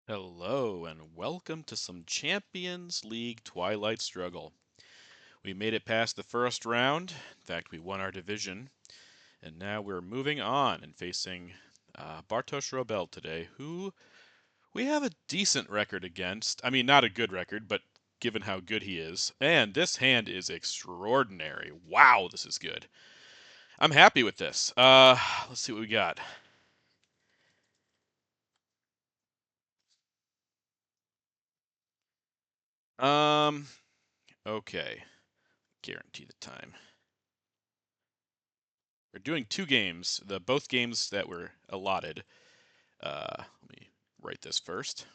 Hello and welcome to some Champions League Twilight Struggle. We made it past the first round. In fact, we won our division. And now we're moving on and facing Bartosz Wrobel today, who we have a decent record against. I mean, not a good record, but given how good he is. And this hand is extraordinary. Wow, this is good. I'm happy with this. Let's see what we got. Um, okay. Guarantee the time. We're doing two games, the both games that were allotted. Let me write this first.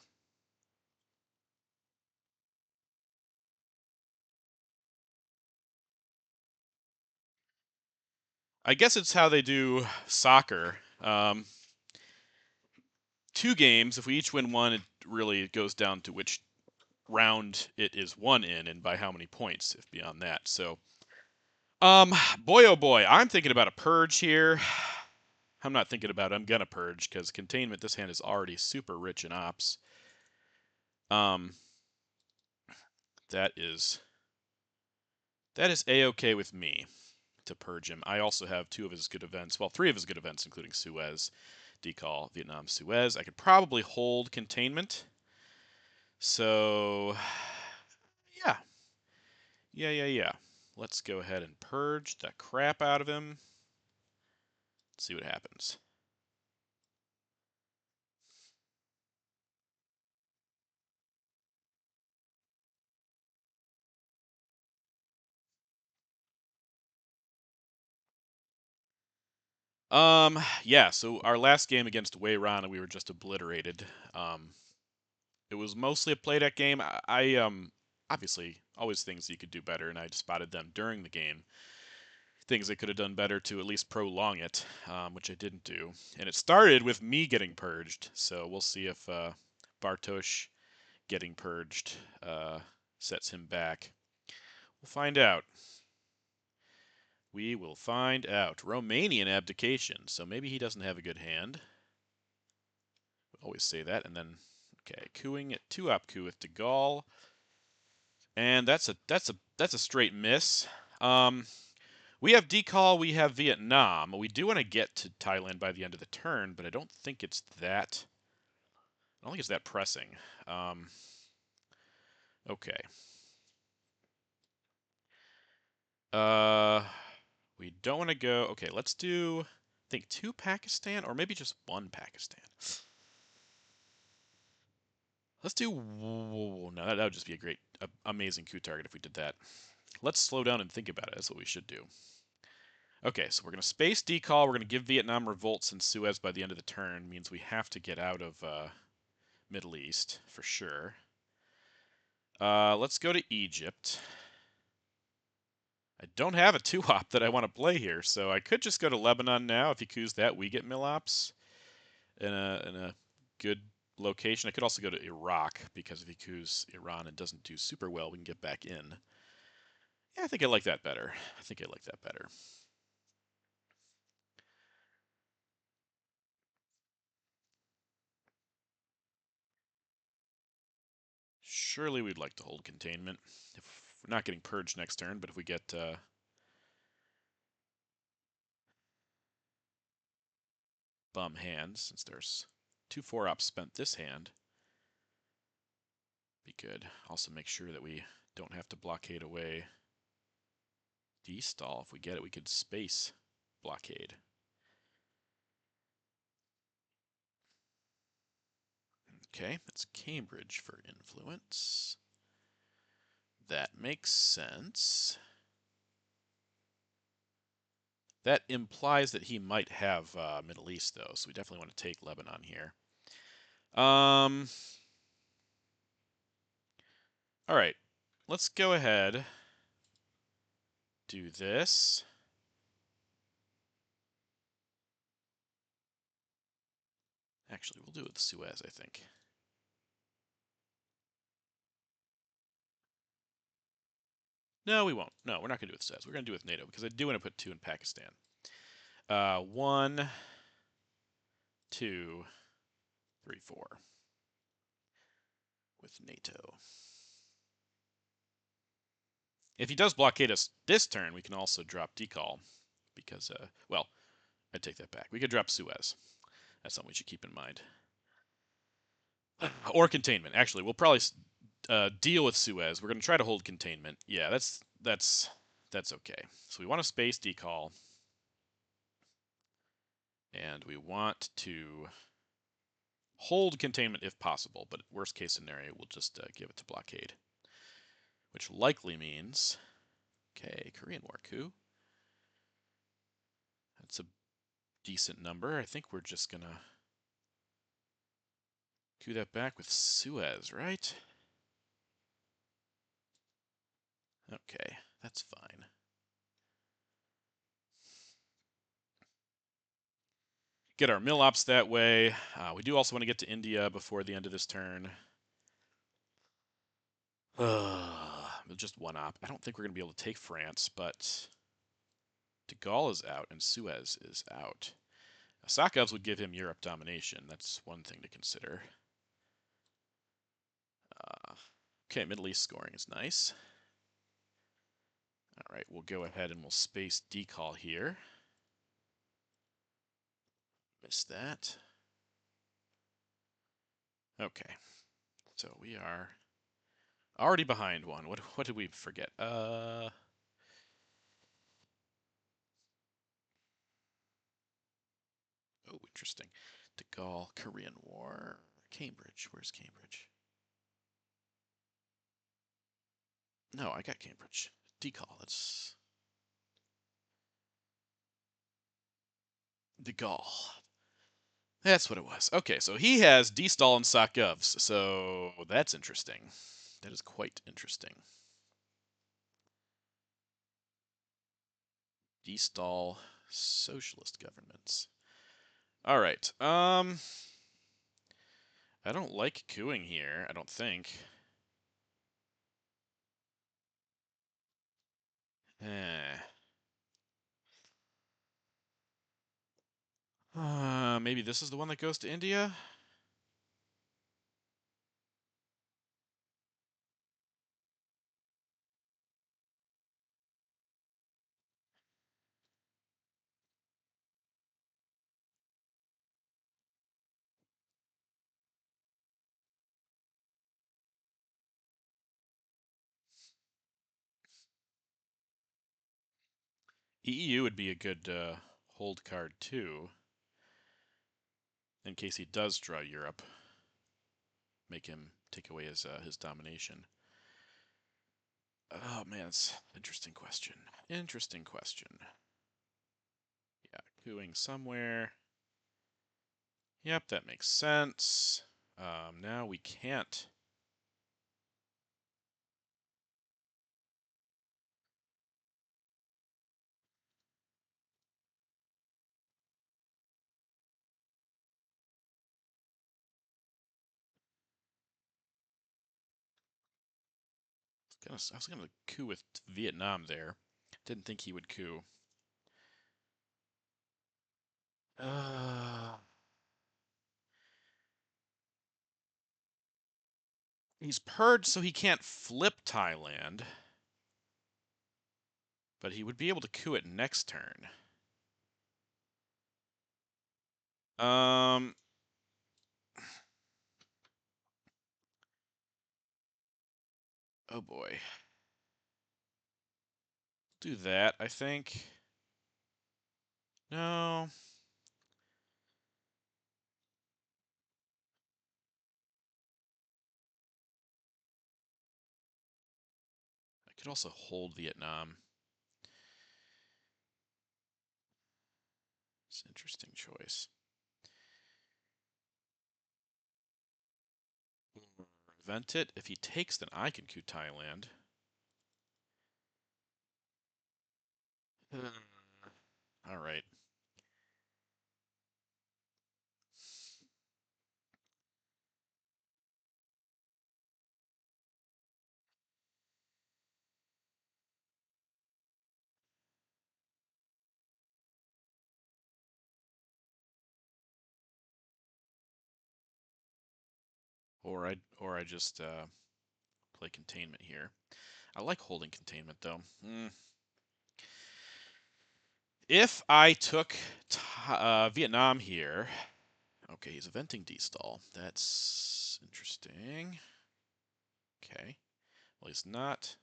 I guess it's how they do soccer. Two games. If we each win one, it really goes down to which round it is won in and by how many points, if beyond that. So, boy, oh boy, I'm thinking about a purge here. I'm not thinking about it. I'm gonna purge because containment. This hand is already super rich in ops. Um, that is a-okay with me to purge him. I also have two of his good events. Well, three of his good events, including Suez, Decall, Vietnam, Suez. I could probably hold containment. So, yeah. Yeah. Let's go ahead and purge the crap out of him. See what happens. Yeah, so our last game against Wei Ran, we were just obliterated. It was mostly a play deck game. I obviously always things you could do better, and I spotted them during the game. Things I could have done better to at least prolong it, which I didn't do. And it started with me getting purged, so we'll see if Bartosz getting purged sets him back. We'll find out. We will find out. Romanian abdication, so maybe he doesn't have a good hand. We always say that, and then okay, cooing at 2-op coup with De Gaulle, and that's a straight miss. We have Decall, we have Vietnam. We do want to get to Thailand by the end of the turn, but I don't think it's that. I don't think it's that pressing. Um, okay. Uh, we don't want to go. Okay, let's do. I think two Pakistan, or maybe just one Pakistan. Let's do. No, that would just be a great, amazing coup target if we did that. Let's slow down and think about it. That's what we should do. Okay, so we're going to space Decall. We're going to give Vietnam revolts in Suez by the end of the turn. Means we have to get out of Middle East for sure. Let's go to Egypt. I don't have a 2-op that I want to play here, so I could just go to Lebanon now. If he coups that, we get Milops in a good location. I could also go to Iraq, because if he coups Iran and doesn't do super well, we can get back in. Yeah, I think I like that better. Surely we'd like to hold containment. If we're not getting purged next turn, but if we get bum hands, since there's 2 4-ops spent this hand, be good. Also make sure that we don't have to blockade away D-stall. If we get it, we could space blockade. Okay, that's Cambridge for influence. That makes sense. That implies that he might have Middle East, though, so we definitely want to take Lebanon here. All right, let's go ahead, do this. Actually, we'll do it with Suez, I think. No, we won't. No, we're not going to do it with Suez. We're going to do it with NATO, because I do want to put 2 in Pakistan. 1, 2, 3, 4. with NATO. If he does blockade us this turn, we can also drop decall because, well, I take that back. We could drop Suez. That's something we should keep in mind. Or containment. Actually, we'll probably deal with Suez. We're going to try to hold containment. Yeah, that's okay. So we want to space decall. And we want to hold containment if possible, but worst case scenario, we'll just give it to blockade. Which likely means, okay, Korean War coup. That's a decent number. I think we're just going to coup that back with Suez, right? Okay, that's fine. Get our mill ops that way. We do also want to get to India before the end of this turn. Just one op. I don't think we're going to be able to take France, but de Gaulle is out and Suez is out. Octaves would give him Europe domination. That's one thing to consider. Okay, Middle East scoring is nice. All right, we'll go ahead and we'll space decall here. Missed that. Okay, so we are already behind one. What did we forget? Oh, interesting. De Gaulle, Korean War, Cambridge. Where's Cambridge? No, I got Cambridge. Decall. That's De Gaulle. That's what it was. Okay, so he has D-stall and Sokovs, so that's interesting. That is quite interesting. D-stall socialist governments. All right. I don't like cooing here, I don't think. Eh. Maybe this is the one that goes to India? EEU would be a good hold card too, in case he does draw Europe. Make him take away his domination. Oh man, it's an interesting question. Interesting question. Yeah, cooing somewhere. Yep, that makes sense. Now we can't. I was gonna coup with Vietnam there. Didn't think he would coup. Uh, he's purged, so he can't flip Thailand. But he would be able to coup it next turn. Um, oh boy. Do that, I think. No. I could also hold Vietnam. It's an interesting choice. Prevent it. If he takes, then I can coup Thailand. All right. Or I just play containment here. I like holding containment though. If I took Vietnam here, okay, he's eventing D-stall. That's interesting. Okay, well he's not.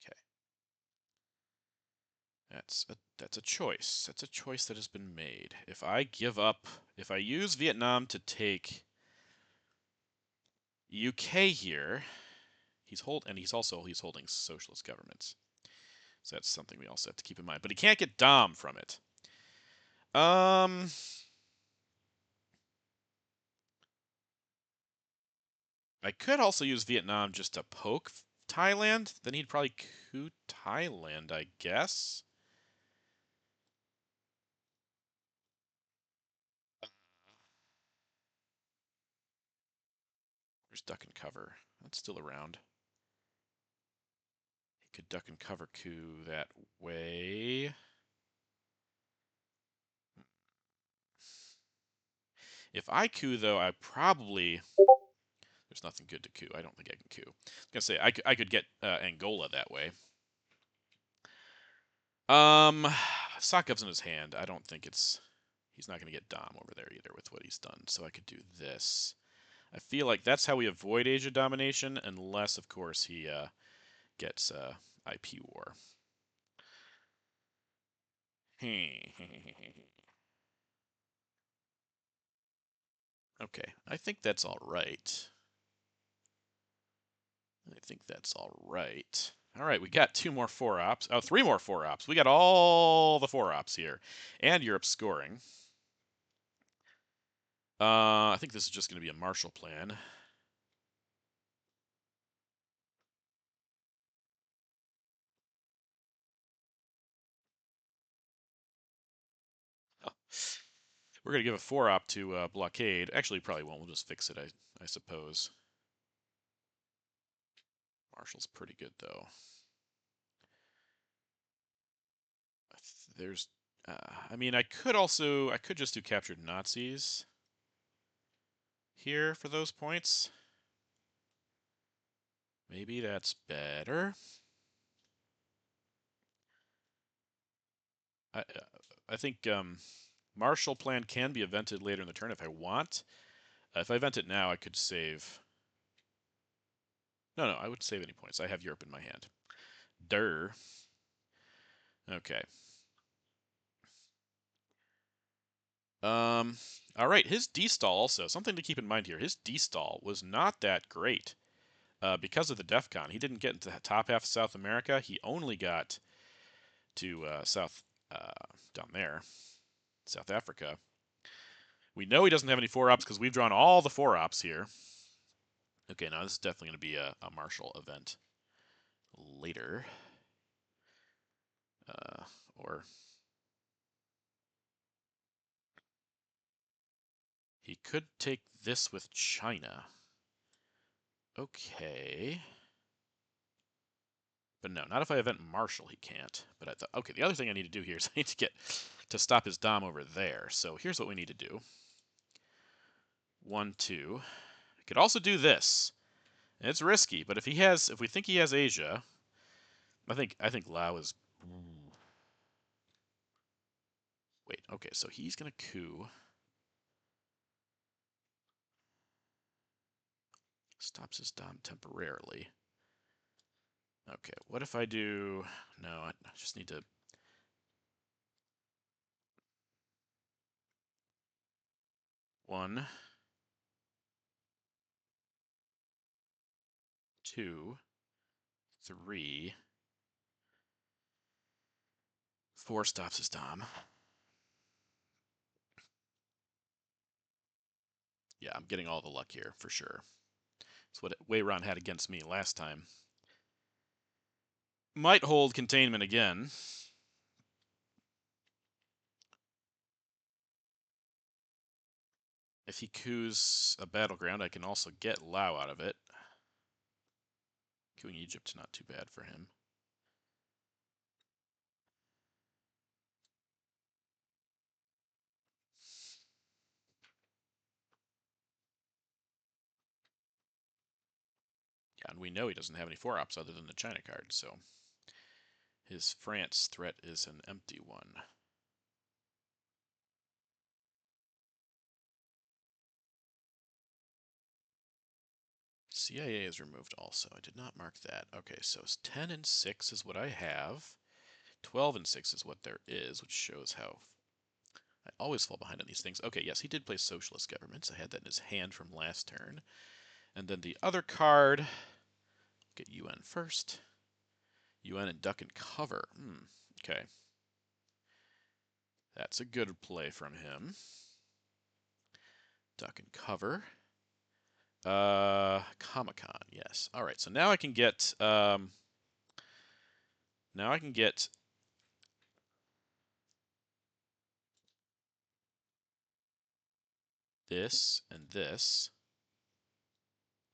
Okay, that's a choice. That's a choice that has been made. If I give up, if I use Vietnam to take UK here, he's holding socialist governments. So that's something we also have to keep in mind. But he can't get Dom from it. Um, I could also use Vietnam just to poke Thailand. Then he'd probably coup Thailand, I guess. Where's duck and cover? That's still around. He could duck and cover coup that way. If I coup, though, I probably... There's nothing good to coup. I don't think I can coup. I was going to say, I could get Angola that way. Sokov's in his hand. I don't think it's... He's not going to get Dom over there either with what he's done. So I could do this. I feel like that's how we avoid Asia domination, unless, of course, he gets IP war. Okay, I think that's all right. I think that's all right. All right, we got 2 more 4-ops. Oh, 3 more 4-ops. We got all the 4-ops here. And Europe's scoring. I think this is just going to be a Marshall Plan. Oh. We're going to give a 4-op to blockade. Actually, probably won't. We'll just fix it, I suppose. Marshall's pretty good, though. There's... I mean, I could just do captured Nazis here for those points. Maybe that's better. I think Marshall Plan can be evented later in the turn if I want. If I event it now, I could save... No, I would save any points. I have Europe in my hand. Durr. Okay. All right, his D-stall also. Something to keep in mind here. His D-stall was not that great. Because of the DEFCON, he didn't get into the top half of South America. He only got to down there, South Africa. We know he doesn't have any 4-ops because we've drawn all the 4-ops here. Okay, now this is definitely going to be a Marshall event later. Or he could take this with China. Okay. But no, not if I event Marshall, he can't. But I thought, okay, the other thing I need to do here is I need to get to stop his Dom over there. So here's what we need to do. 1, 2. I could also do this. And it's risky, but if we think he has Asia, I think Lao is... Wait, okay, so he's gonna coup. Stops his Dom temporarily. Okay, what if I do... No, I just need to... One, two, 3, 4 stops his Dom. Yeah, I'm getting all the luck here for sure. That's what Wei-Ron had against me last time. Might hold containment again. If he coups a battleground, I can also get Lao out of it. Couing Egypt's not too bad for him. And we know he doesn't have any 4-ops other than the China card, so his France threat is an empty one. CIA is removed also. I did not mark that. Okay, so 10 and 6 is what I have. 12 and 6 is what there is, which shows how I always fall behind on these things. Okay, yes, he did play socialist governments. I had that in his hand from last turn. And then the other card, get UN first. UN and duck and cover. Okay. That's a good play from him. Duck and cover. Comic-Con, yes. All right, so now I can get this and this.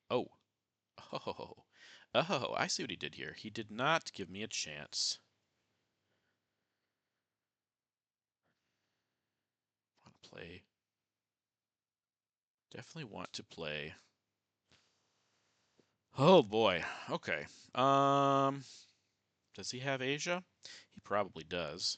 Oh. Oh. Oh, I see what he did here. He did not give me a chance. Want to play. Definitely want to play. Oh boy. Okay. Does he have Asia? He probably does.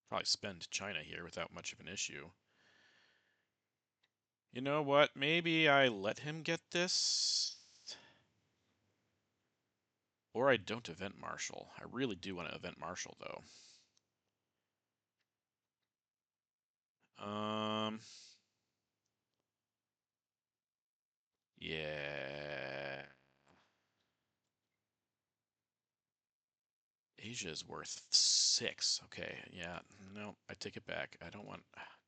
Probably spend China here without much of an issue. You know what? Maybe I let him get this. Or I don't event marshal. I really do want to event marshal, though. Yeah. Asia is worth 6. Okay, yeah. No, I take it back.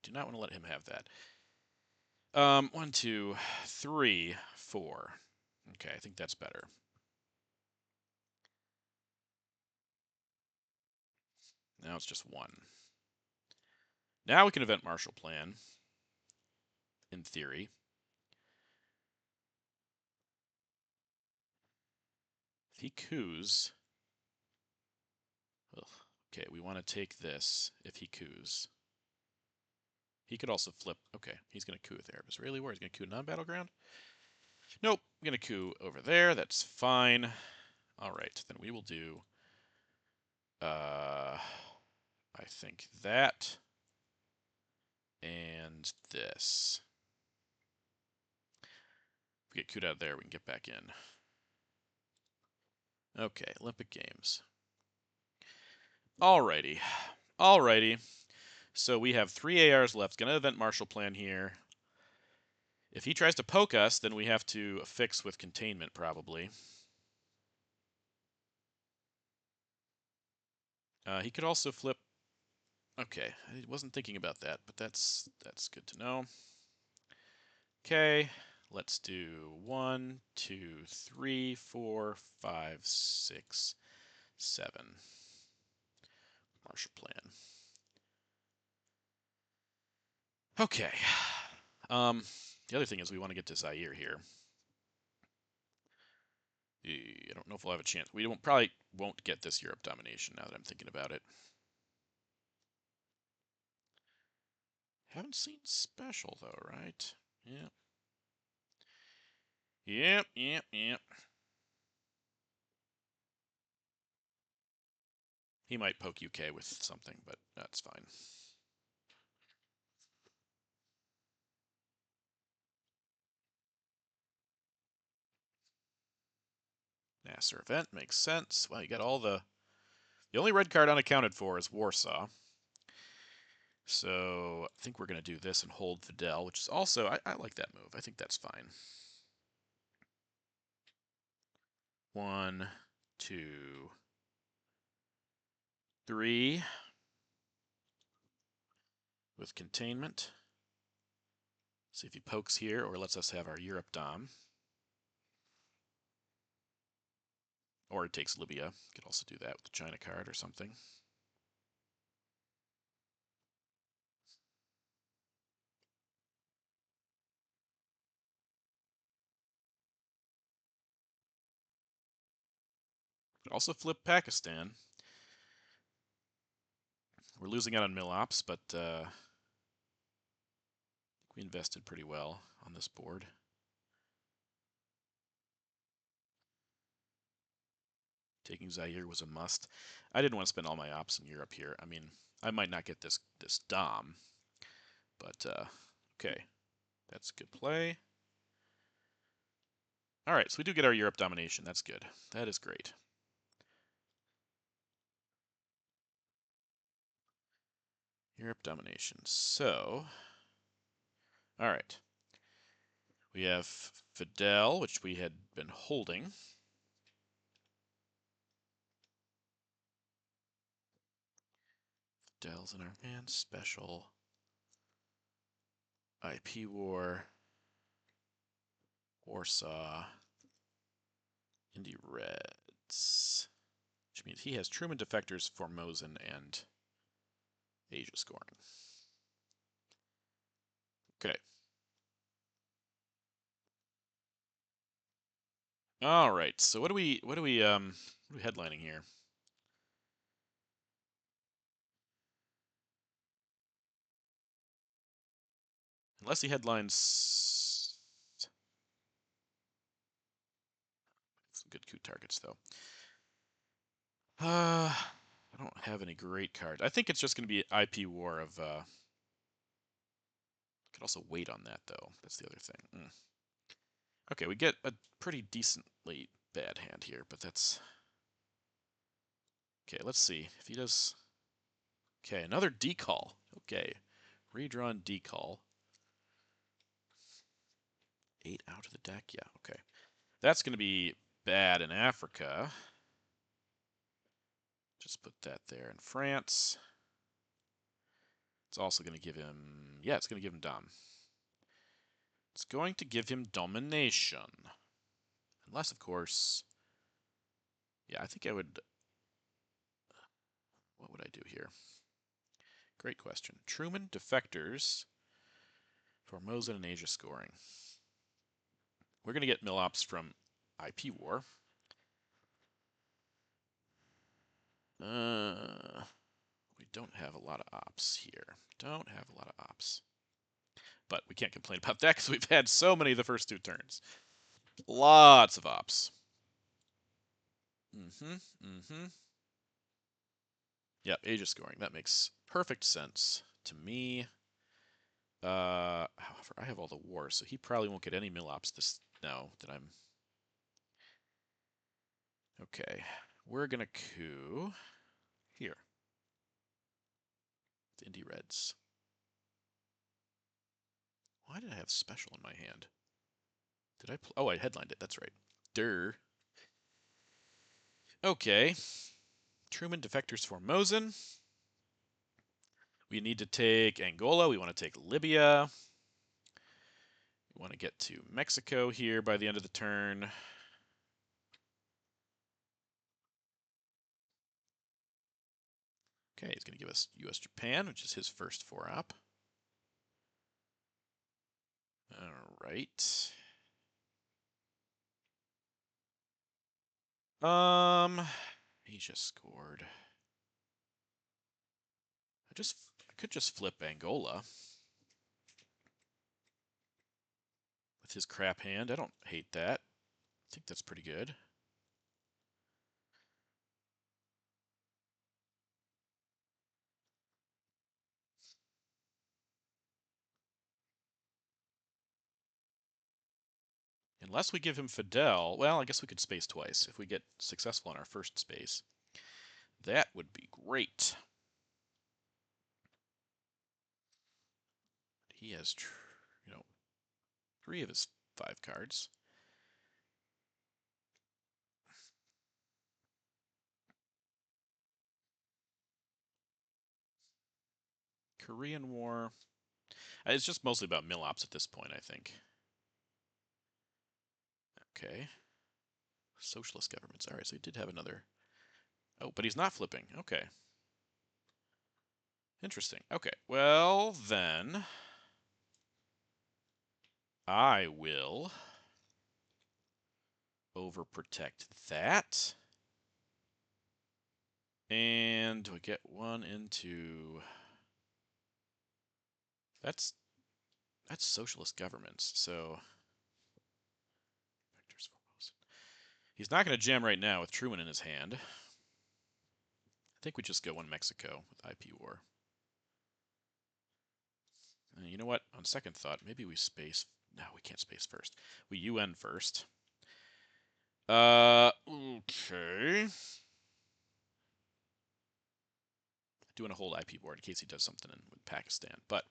Do not want to let him have that. 1, 2, 3, 4. Okay, I think that's better. Now it's just 1. Now we can event marshal plan, in theory. If he coups... Ugh. Okay, we want to take this if he coups. He could also flip. Okay, he's going to coup there. Israeli war. He's going to coup non-battleground. Nope, I'm going to coup over there. That's fine. All right, then we will do, I think that and this. If we get couped out of there, we can get back in. Okay, Olympic Games. Alrighty. Alrighty. So we have 3 ARs left. Gonna event marshal plan here. If he tries to poke us, then we have to fix with containment, probably. He could also flip. Okay, I wasn't thinking about that, but that's good to know. Okay, let's do 1, 2, 3, 4, 5, 6, 7. Marshall plan. Okay. The other thing is we want to get to Zaire here. I don't know if we'll have a chance. We probably won't get this Europe domination now that I'm thinking about it. Haven't seen special though, right? Yep. Yep. He might poke UK with something, but that's fine. Nasser event makes sense. Well, you got all the only red card unaccounted for is Warsaw. So I think we're going to do this and hold Fidel, which is also, I like that move. I think that's fine. 1, 2, 3 with containment. See if he pokes here or lets us have our Europe Dom. Or it takes Libya. Could also do that with the China card or something. Could also flip Pakistan. We're losing out on mill ops, but we invested pretty well on this board. Taking Zaire was a must. I didn't want to spend all my ops in Europe here. I mean, I might not get this dom, but okay, that's a good play. All right, so we do get our Europe domination. That's good. That is great. Europe domination. So, all right. We have Fidel, which we had been holding. Fidel's in our hand. Special. IP War. Warsaw. Indy Reds. Which means he has Truman Defectors, Formosan, and Asia scoring. Okay. All right. So what are we headlining here? Unless he headlines some good coup targets though. I don't have any great cards. I think it's just going to be IP War of. Could also wait on that though. That's the other thing. Okay, we get a pretty decently bad hand here, but that's okay. Let's see if he does. Okay, another decall. Okay, redrawn decall. 8 out of the deck. Yeah. Okay, that's going to be bad in Africa. Just put that there in France. It's also going to give him, yeah, it's going to give him Dom. It's going to give him domination. Unless, of course, yeah, I think I would, what would I do here? Great question. Truman, Defectors, Formosan, and Asia scoring. We're going to get mill ops from IP War. We don't have a lot of ops here. Don't have a lot of ops. But we can't complain about that because we've had so many the first 2 turns. Lots of ops. Yep, Asia scoring. That makes perfect sense to me. However, I have all the wars, so he probably won't get any mill ops this. No, that I'm. Okay, we're gonna coup here. The Indy Reds. Why did I have special in my hand? Did I? Oh, I headlined it. That's right. Durr. Okay. Truman Defectors Formosan. We need to take Angola. We want to take Libya. We want to get to Mexico here by the end of the turn. Okay, he's going to give us US Japan, which is his first 4-op. All right. Asia scored. I could just flip Angola with his crap hand. I don't hate that. I think that's pretty good. Unless we give him Fidel, well, I guess we could space twice if we get successful in our first space. That would be great. He has, 3 of his 5 cards. Korean War. It's just mostly about mill ops at this point, I think. Okay. Socialist governments. All right, so he did have another. Oh, but he's not flipping. Okay. Interesting. Okay, well, then I will overprotect that. And do I get one into... That's socialist governments, so... He's not going to jam right now with Truman in his hand. I think we just go one Mexico with IP war. And you know what? On second thought, maybe we space... No, we can't space first. We UN first. Okay. I do want to hold IP board in case he does something with Pakistan, but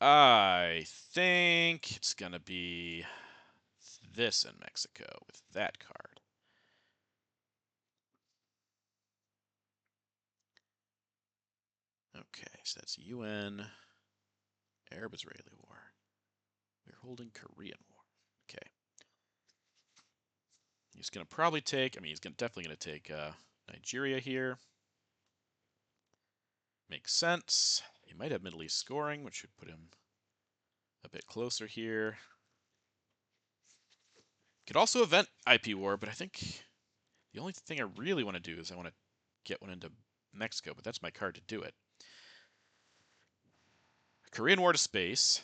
I think it's going to be this in Mexico with that card. Okay, so that's UN, Arab-Israeli war. We're holding Korean war. Okay. He's going to probably take, I mean, he's definitely going to take Nigeria here. Makes sense. He might have Middle East scoring, which should put him a bit closer here. Could also event IP war, but I think the only thing I really want to do is I want to get one into Mexico, but that's my card to do it. Korean War to space,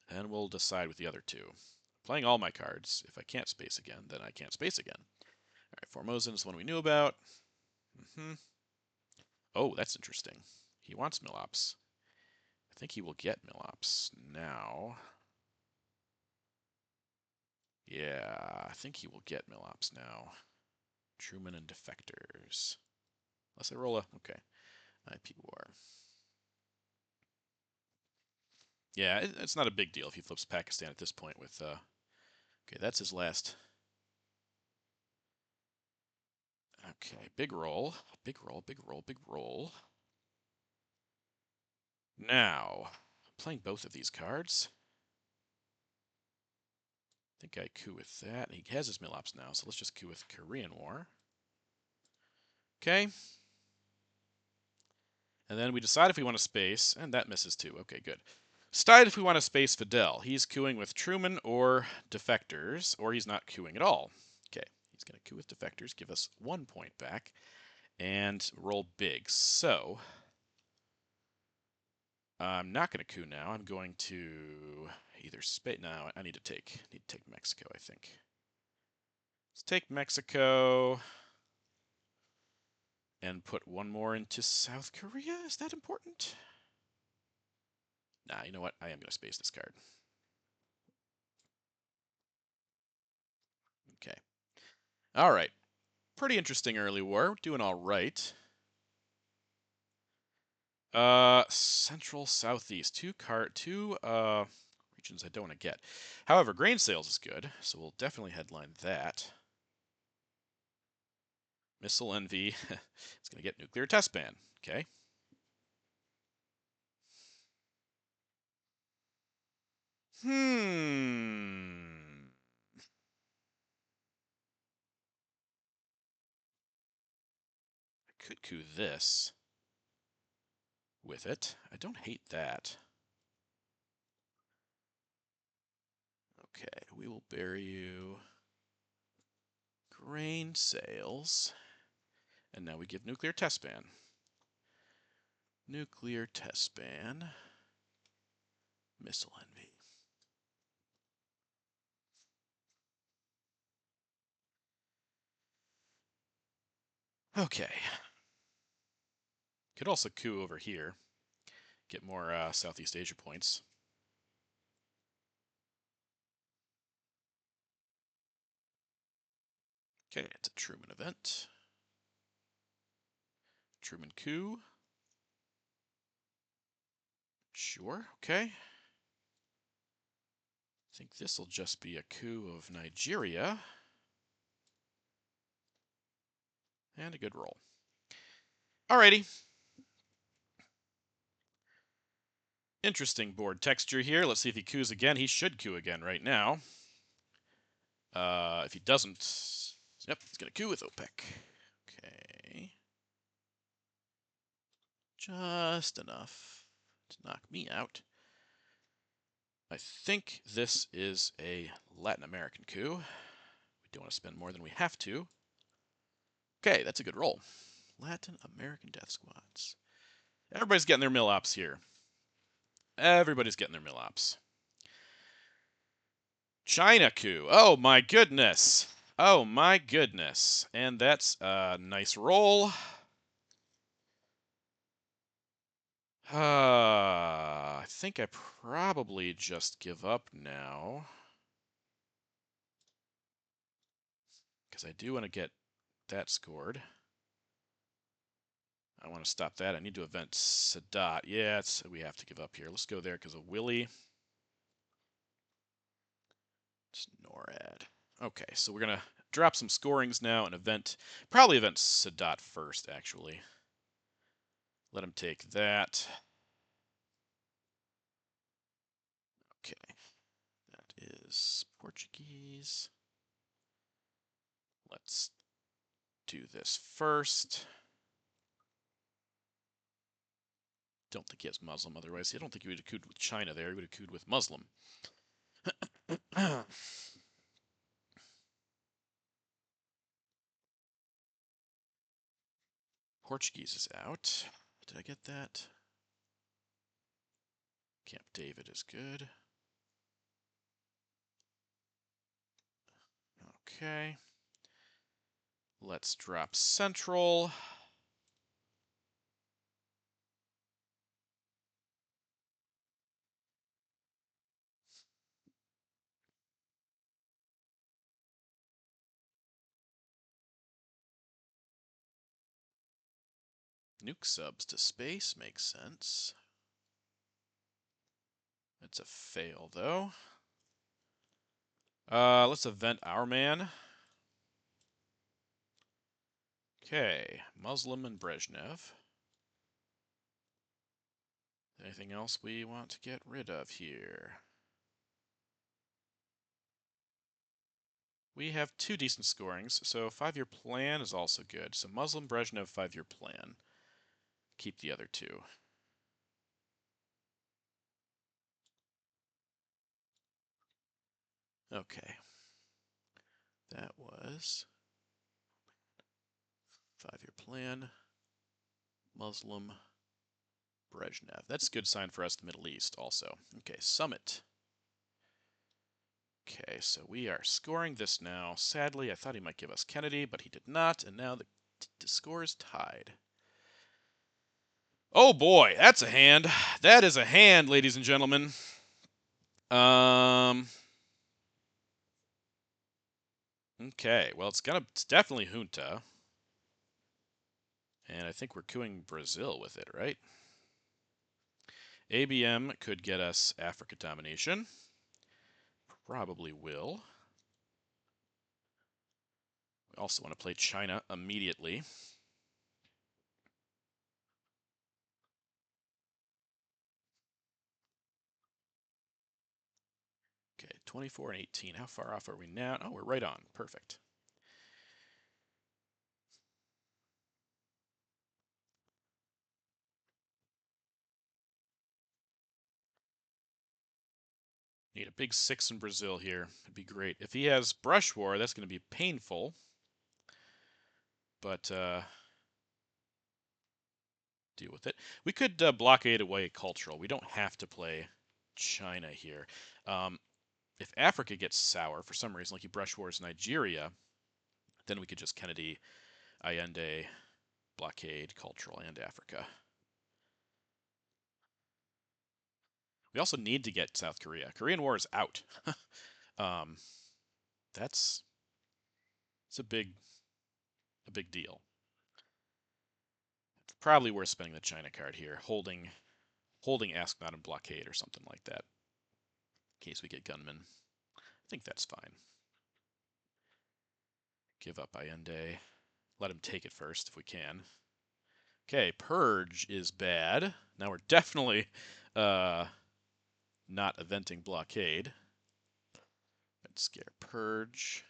and we'll decide with the other two. Playing all my cards. If I can't space again, then I can't space again. All right, Formosan is the one we knew about. Oh, that's interesting. He wants Milops. I think he will get Milops now. Yeah, I think he will get Milops now. Truman and defectors. Unless I roll a... Okay. IP war. Yeah, it's not a big deal if he flips Pakistan at this point with... Okay, that's his last... Okay, big roll. Big roll, big roll, big roll. Now, playing both of these cards. I think I coup with that. He has his Milops now, so let's just coup with Korean War. Okay. And then we decide if we want to space, and that misses too. Okay, good. Decide if we want to space Fidel. He's cooing with Truman or defectors, or he's not cooing at all. Okay, he's going to coup with defectors, give us 1 point back, and roll big. So, I'm not going to coup now. I'm going to either space... No, I need to take Mexico, I think. Let's take Mexico and put one more into South Korea. Is that important? Nah, you know what? I am going to space this card. Okay. All right. Pretty interesting early war. Doing all right. Central Southeast. Two regions I don't want to get. However, grain sales is good, so we'll definitely headline that. Missile envy. It's going to get nuclear test ban. Okay. I could coup this with it. I don't hate that. Okay, we will bury you. Grain sales. And now we give nuclear test ban. Nuclear test ban. Missile envy. Okay. Could also coup over here. Get more Southeast Asia points. Okay, it's a Truman event. Truman coup. Sure, okay. I think this will just be a coup of Nigeria. And a good roll. Alrighty. Interesting board texture here. Let's see if he coups again. He should coup again right now. If he doesn't, yep, he's going to coup with OPEC. Okay. Just enough to knock me out. I think this is a Latin American coup. We don't want to spend more than we have to. Okay, that's a good roll. Latin American death squads. Everybody's getting their mill ops here. Everybody's getting their mill ops. China coup. Oh my goodness. Oh my goodness. And that's a nice roll. I think I probably just give up now. Because I do want to get that scored. I want to stop that. I need to event Sadat. Yeah, we have to give up here. Let's go there because of Willie. It's NORAD. Okay, so we're going to drop some scorings now and probably event Sadat first, actually. Let him take that. Okay, that is Portuguese. Let's do this first. Don't think he has Muslim, otherwise I don't think he would have cooed with China there. He would have cooed with Muslim. Portuguese is out. Did I get that? Camp David is good. Okay. Let's drop Central. Nuke subs to space makes sense. It's a fail, though. Let's event our man. Okay, Muslim and Brezhnev. Anything else we want to get rid of here? We have 2 decent scorings, so 5-year plan is also good. So Muslim, Brezhnev, 5-year plan. Keep the other 2. Okay. That was 5-year plan, Muslim, Brezhnev. That's a good sign for us, the Middle East, also. Okay, Summit. Okay, so we are scoring this now. Sadly, I thought he might give us Kennedy, but he did not, and now the score is tied. Oh boy, that's a hand. That is a hand, ladies and gentlemen. Okay, well, it's definitely junta. And I think we're cooing Brazil with it, right? ABM could get us Africa domination. Probably will. We also want to play China immediately. Okay, 24 and 18. How far off are we now? Oh, we're right on. Perfect. Need a big 6 in Brazil here. It'd be great. If he has Brush War, that's going to be painful. But deal with it. We could blockade away cultural. We don't have to play China here. If Africa gets sour for some reason, like he Brush Wars Nigeria, then we could just Kennedy, Allende, blockade, cultural, and Africa. We also need to get South Korea. Korean War is out. That's a big deal. It's probably worth spending the China card here, holding Asknot and blockade or something like that, in case we get gunmen. I think that's fine. Give up Allende. Let him take it first if we can. Okay, Purge is bad. Now we're definitely not eventing blockade. Let's scare Purge.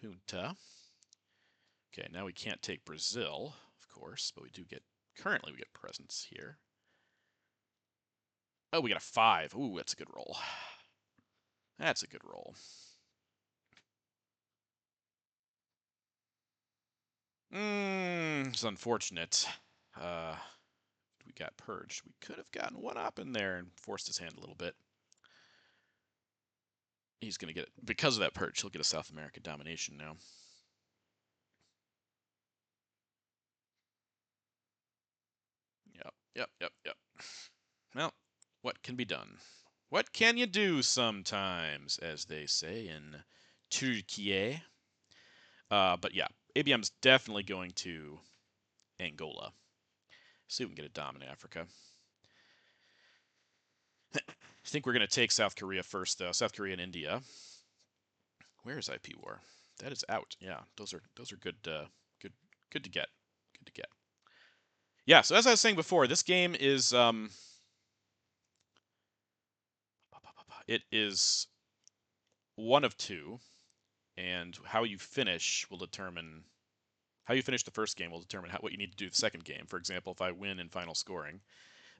Junta. Okay, now we can't take Brazil, of course, but we do get, currently we get presence here. Oh, we got a 5. Ooh, that's a good roll. That's a good roll. It's unfortunate. We got purged. We could have gotten one up in there and forced his hand a little bit. He's going to get it. Because of that purge, he'll get a South America domination now. Yep. Well, what can be done? What can you do sometimes, as they say in Turkey? But yeah, ABM's definitely going to Angola. See if we can get a dom in Africa. I think we're going to take South Korea first, though. South Korea and India. Where is IP War? That is out. Yeah, those are good. Good to get. Good to get. Yeah. So as I was saying before, this game is it is one of two, and how you finish will determine how you finish the first game will determine what you need to do the second game. For example, if I win in final scoring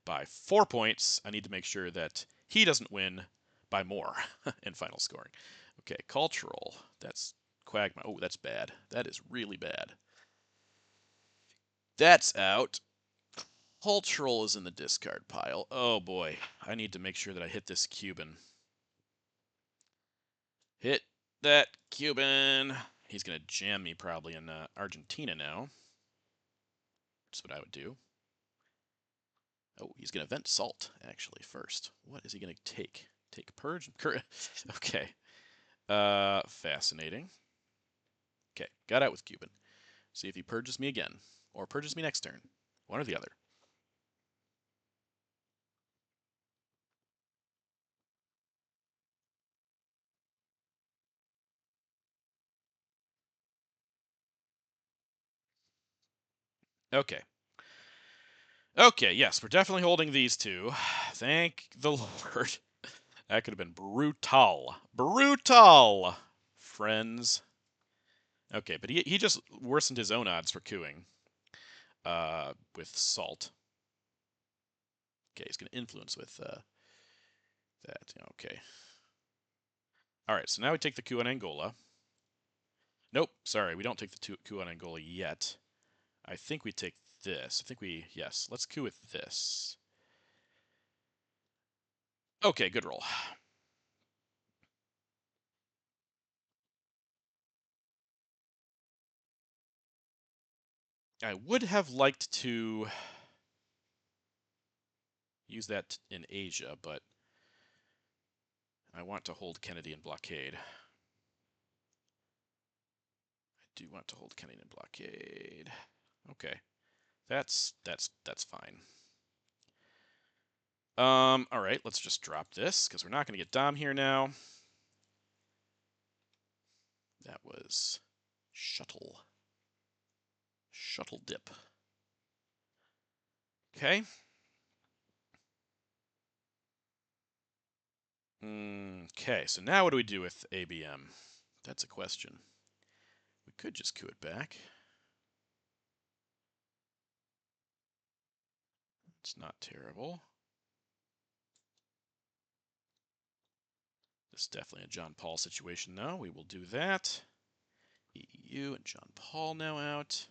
by 4 points, I need to make sure that he doesn't win by more in final scoring. Okay, cultural. That's Quagmire. Oh, that's bad. That is really bad. That's out. Cultural is in the discard pile. Oh boy, I need to make sure that I hit this Cuban. Hit that Cuban. He's going to jam me probably in Argentina now. That's what I would do. Oh, he's going to vent salt, actually, first. What is he going to take? Take purge? Okay. Fascinating. Okay, got out with Cuban. See if he purges me again. Or purges me next turn. One or the other. Okay. Okay, yes, we're definitely holding these two. Thank the Lord. That could have been brutal. Brutal, friends. Okay, but he just worsened his own odds for cooing with salt. Okay, he's going to influence with that. Okay. All right, so now we take the coup on Angola. Nope, sorry, we don't take the coup on Angola yet. I think we take this. Yes, let's coup with this. Okay, good roll. I would have liked to use that in Asia, but I want to hold Kennedy in blockade. I do want to hold Kennedy in blockade. Okay, that's fine. All right, let's just drop this because we're not going to get Dom here now. That was shuttle dip. Okay. Okay, so now what do we do with ABM? That's a question. We could just coup it back. It's not terrible. This is definitely a John Paul situation, though. We will do that. EU and John Paul now out.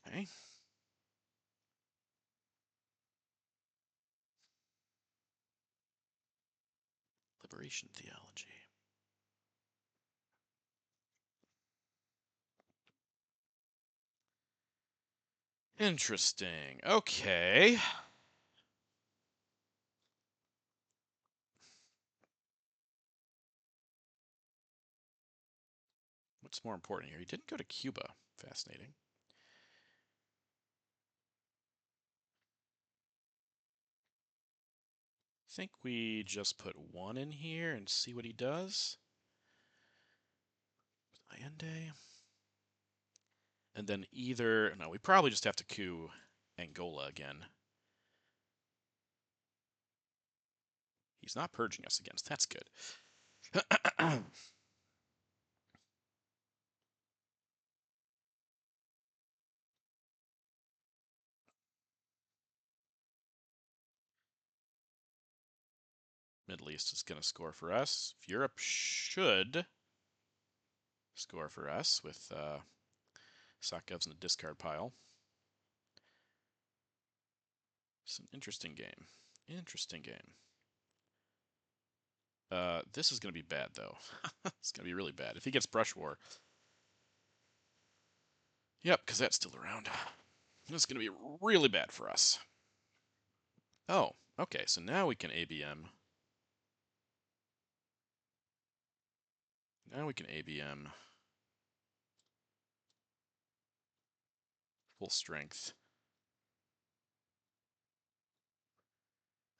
Okay. Liberation theology. Interesting. Okay. What's more important here? He didn't go to Cuba. Fascinating. I think we just put one in here and see what he does. Allende. And then no, we probably just have to coup Angola again. He's not purging us against. That's good. Middle East is going to score for us. Europe should score for us with Sakov's in the discard pile. It's an interesting game. Interesting game. This is going to be bad, though. It's going to be really bad. If he gets Brush War. Yep, because that's still around. This is going to be really bad for us. Oh, okay, so now we can ABM. Now we can ABM. Full strength.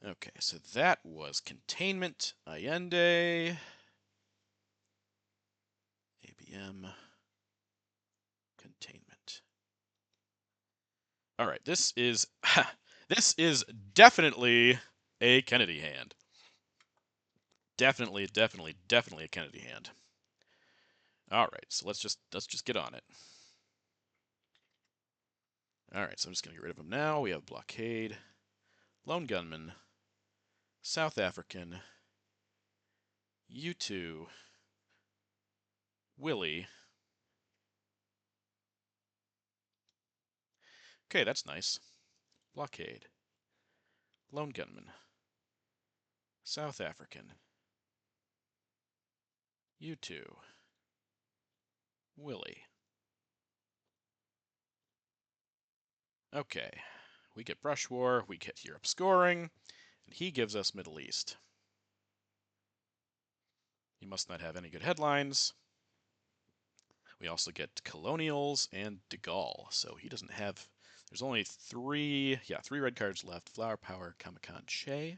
Okay, so that was containment. Allende. ABM. Containment. All right, this is this is definitely a Kennedy hand. Definitely a Kennedy hand. All right, so let's just get on it. All right, so I'm just gonna get rid of him now. We have blockade, lone gunman, South African, U2, Willie. Okay, that's nice. Blockade, lone gunman, South African, U2, Willie. Okay, we get Brush War, we get Europe scoring, and he gives us Middle East. He must not have any good headlines. We also get Colonials and De Gaulle, so he doesn't have... There's only three red cards left. Flower Power, Kamakan, Che.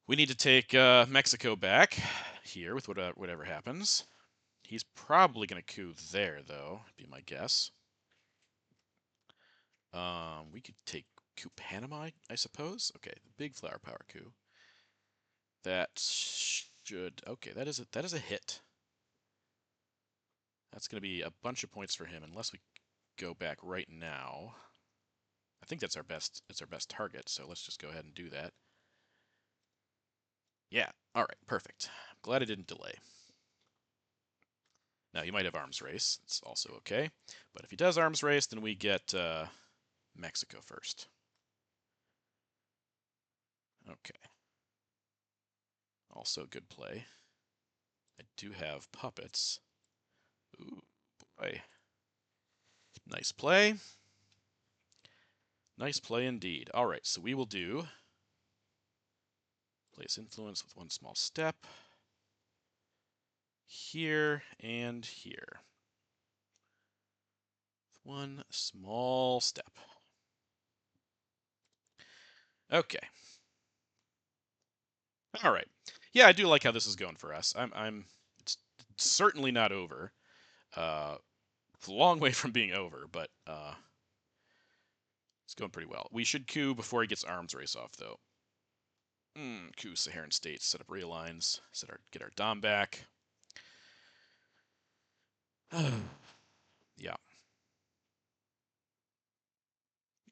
We need to take Mexico back here with whatever happens. He's probably going to coup there, though, be my guess. We could take coup Panama, I suppose. Okay, the big Flower Power coup. That should... Okay, that is a hit. That's going to be a bunch of points for him, unless we go back right now. I think that's our best target, so let's just go ahead and do that. Yeah, all right, perfect. I'm glad I didn't delay. Now, he might have arms race. It's also okay. But if he does arms race, then we get Mexico first. Okay. Also good play. I do have puppets. Ooh, boy. Nice play. Nice play indeed. All right, so we will do place influence with one small step. Here and here. One small step. Okay. All right. Yeah, I do like how this is going for us. It's certainly not over. It's a long way from being over, but it's going pretty well. We should coup before he gets arms race off, though. Coup Saharan states, set up realigns, get our Dom back. Yeah.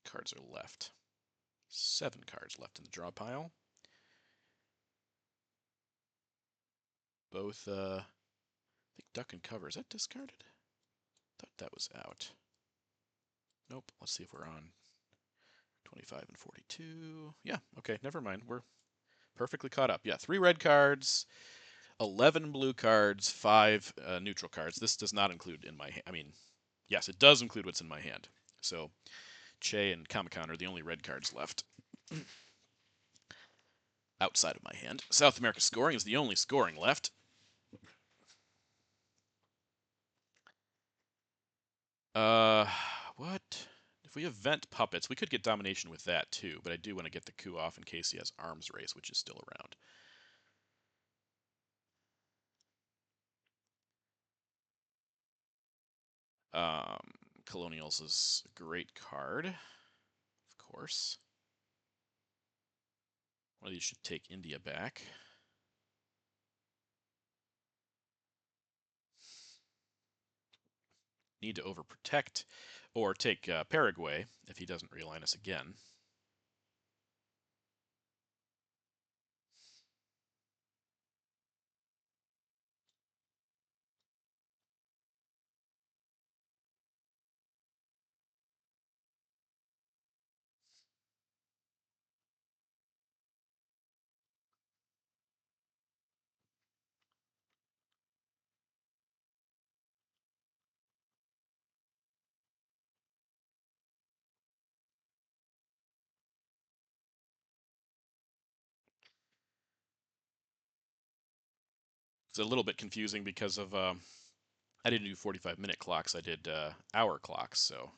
Cards are left. 7 cards left in the draw pile. Both, I think duck and cover. Is that discarded? Thought that was out. Nope. Let's see if we're on 25 and 42. Yeah, okay, never mind. We're perfectly caught up. Yeah, 3 red cards, 11 blue cards, 5 neutral cards. This does not include in my hand. I mean, yes, it does include what's in my hand. So Che and Kamakan are the only red cards left outside of my hand. South America scoring is the only scoring left. What? If we event puppets, we could get domination with that too, but I do want to get the coup off in case he has arms race, which is still around. Colonials is a great card, of course. One of these should take India back. Need to overprotect, or take Paraguay if he doesn't realign us again. It's a little bit confusing because of I didn't do 45-minute clocks. I did hour clocks. So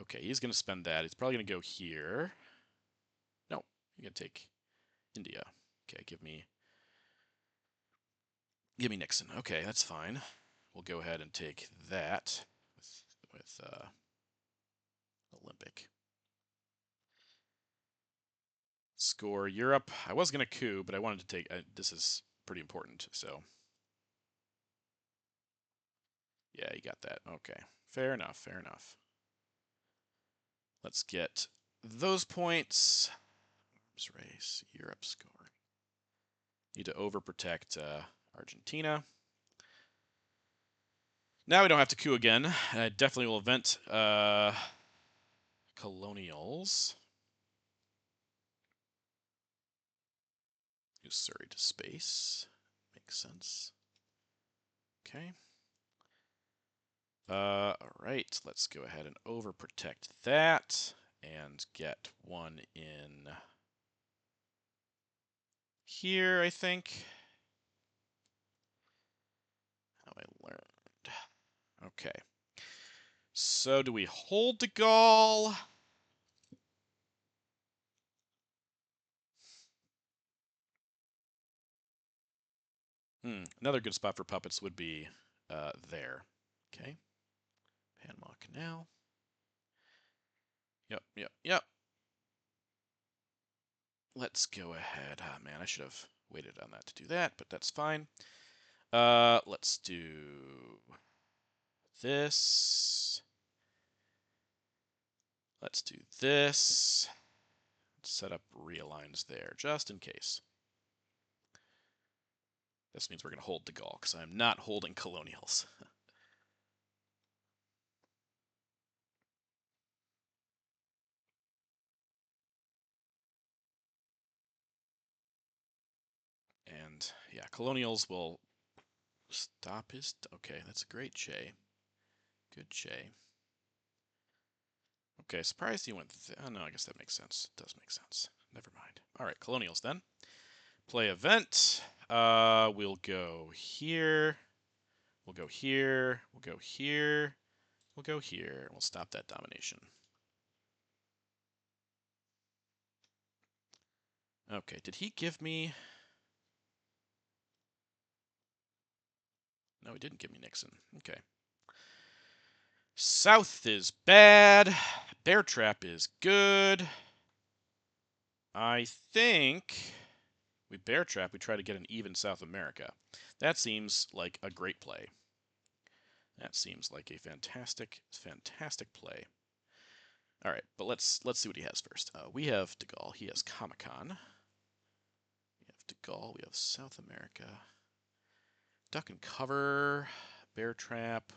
okay, he's gonna spend that. He's probably gonna go here. No, you're gonna take India. Okay, give me Nixon. Okay, that's fine. We'll go ahead and take that with Olympic. Score Europe. I was going to coup, but I wanted to take... this is pretty important, so... Yeah, you got that. Okay. Fair enough, fair enough. Let's get those points. Arms race, Europe score. Need to overprotect Argentina. Now we don't have to coup again. I definitely will event colonials. Use Surrey to space. Makes sense. Okay. All right, let's go ahead and overprotect that and get one in here, I think. How I learned. Okay. So do we hold de Gaulle? Another good spot for puppets would be there. Okay. Panama Canal. Yep. Let's go ahead. Ah, man, I should have waited on that to do that, but that's fine. Let's do this. Let's do this. Set up realigns there, just in case. This means we're going to hold de Gaulle, because I'm not holding colonials. And, yeah, colonials will stop his... Okay, that's a great Che. Good Che. Okay, surprised he went... Oh, no, I guess that makes sense. It does make sense. Never mind. All right, colonials then. Play event. We'll go here. We'll go here. We'll go here. We'll go here. We'll stop that domination. Okay, did he give me... No, he didn't give me Nixon. Okay. South is bad. Bear Trap is good. I think we Bear Trap, we try to get an even South America. That seems like a great play. That seems like a fantastic play. All right, but let's see what he has first. We have de Gaulle. He has Comic-Con. We have de Gaulle. We have South America. Duck and Cover. Bear Trap.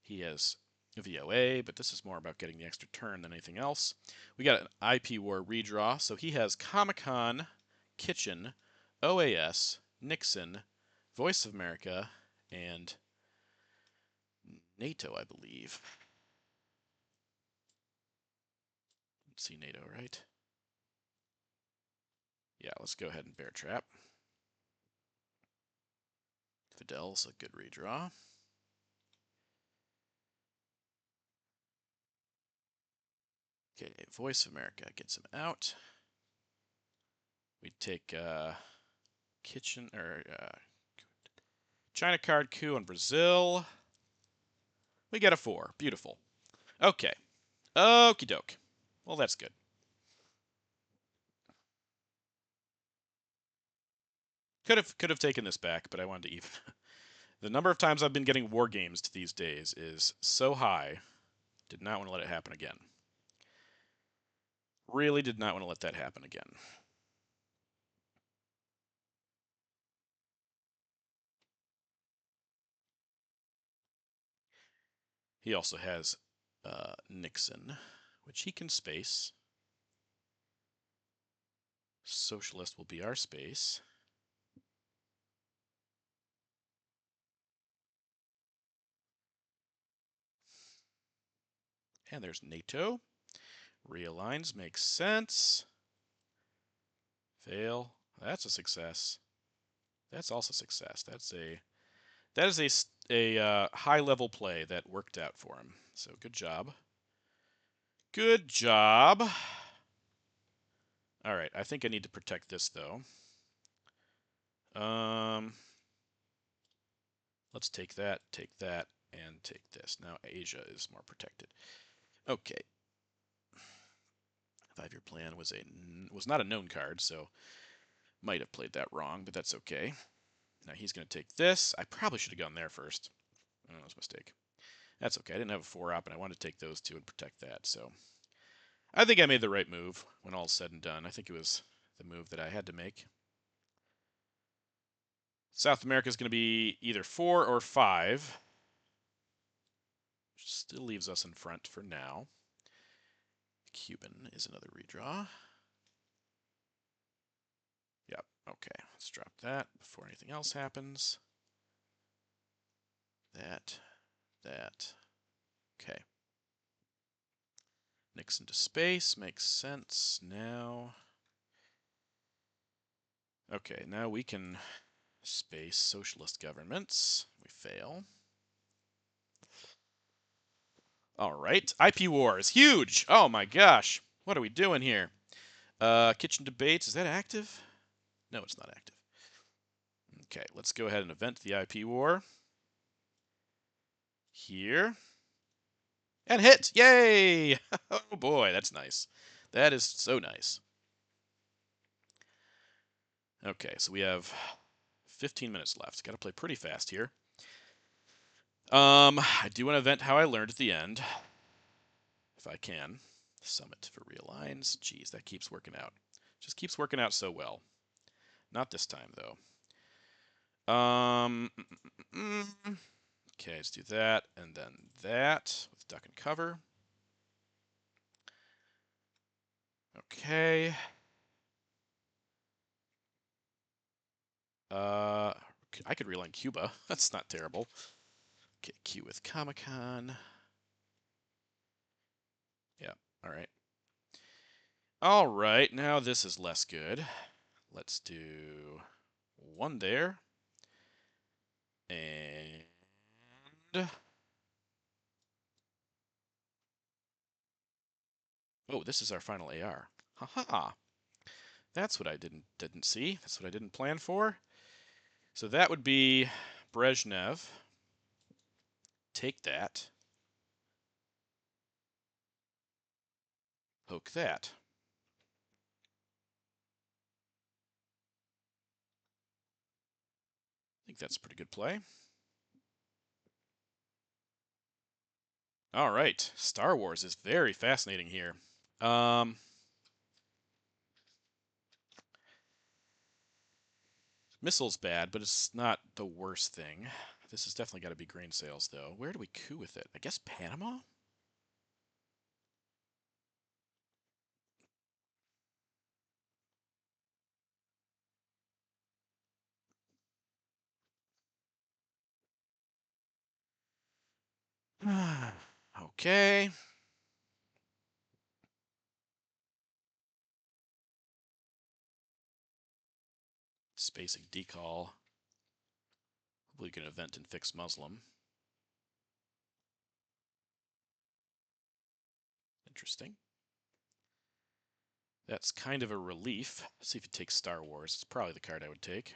He has VOA, but this is more about getting the extra turn than anything else. We got an IP War redraw, so he has Comic-Con, Kitchen, OAS, Nixon, Voice of America, and NATO, I believe. Let's see NATO, right? Yeah, let's go ahead and Bear Trap. Fidel's a good redraw. Okay, Voice of America gets him out. We take Kitchen or China card coup on Brazil. We get a 4. Beautiful. Okay. Okie doke. Well, that's good. Could have taken this back, but I wanted to even. The number of times I've been getting war games these days is so high. Did not want to let it happen again. Really did not want to let that happen again. He also has Nixon, which he can space. Socialist will be our space. And there's NATO. Realigns makes sense. Fail. That's a success. That's also success. That is a high level play that worked out for him. So good job. Good job. All right, I think I need to protect this though. Let's take that, and take this. Now Asia is more protected. Okay. 5-year plan was not a known card, so might have played that wrong, but that's okay. Now he's going to take this. I probably should have gone there first. Oh, that was a mistake. That's okay. I didn't have a 4-op, and I wanted to take those two and protect that, so I think I made the right move when all's said and done. I think it was the move that I had to make. South America is going to be either 4 or 5. Which still leaves us in front for now. Cuban is another redraw. Yep, okay. Let's drop that before anything else happens. That. Okay. Nix into space makes sense now. Okay, now we can space socialist governments. We fail. All right, IP war is huge. Oh my gosh, what are we doing here? Kitchen debates, is that active? No, it's not active. Okay, let's go ahead and event the IP war. Here. And hit! Yay! Oh boy, that's nice. That is so nice. Okay, so we have 15 minutes left. Got to play pretty fast here. I do want to event how I learned at the end, if I can. Summit for realigns. Geez, that keeps working out. Just keeps working out so well. Not this time though. Okay, let's do that and then that with duck and cover. Okay. I could realign Cuba. That's not terrible. Okay, Q with Comic-Con. Yeah, all right. All right, now this is less good. Let's do one there. And oh, this is our final AR. Haha. That's what I didn't see. That's what I didn't plan for. So that would be Brezhnev. Take that. Poke that. I think that's a pretty good play. All right, Star Wars is very fascinating here. Missile's bad, but it's not the worst thing. This has definitely got to be grain sales, though. Where do we coup with it? I guess Panama? Okay. Spacing decall. Hopefully we can event and fix Muslim. Interesting. That's kind of a relief. Let's see if it takes Star Wars. It's probably the card I would take.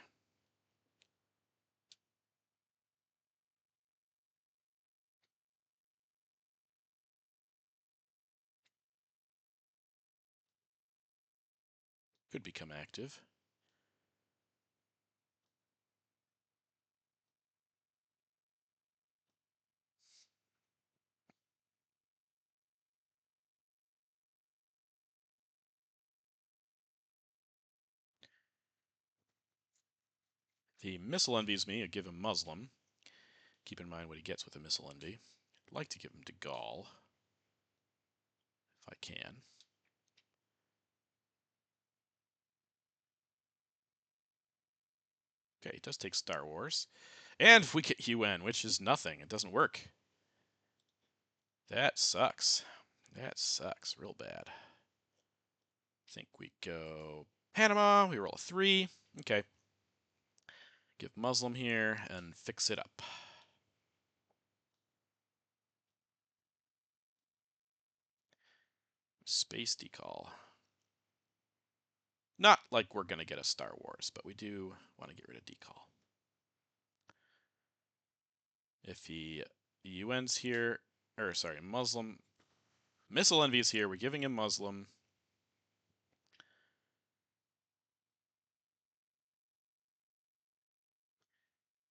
Could become active. If he missile envies me, I give him Muslim. Keep in mind what he gets with a missile envy. I'd like to give him de Gaulle, if I can. Okay, it does take Star Wars. And we get UN, which is nothing. It doesn't work. That sucks. That sucks real bad. I think we go Panama. We roll a 3. Okay. Give Muslim here and fix it up. Space decal. Not like we're going to get a Star Wars, but we do want to get rid of decal. If he UN's here, or sorry, Muslim, Missile Envy's here, we're giving him Muslim.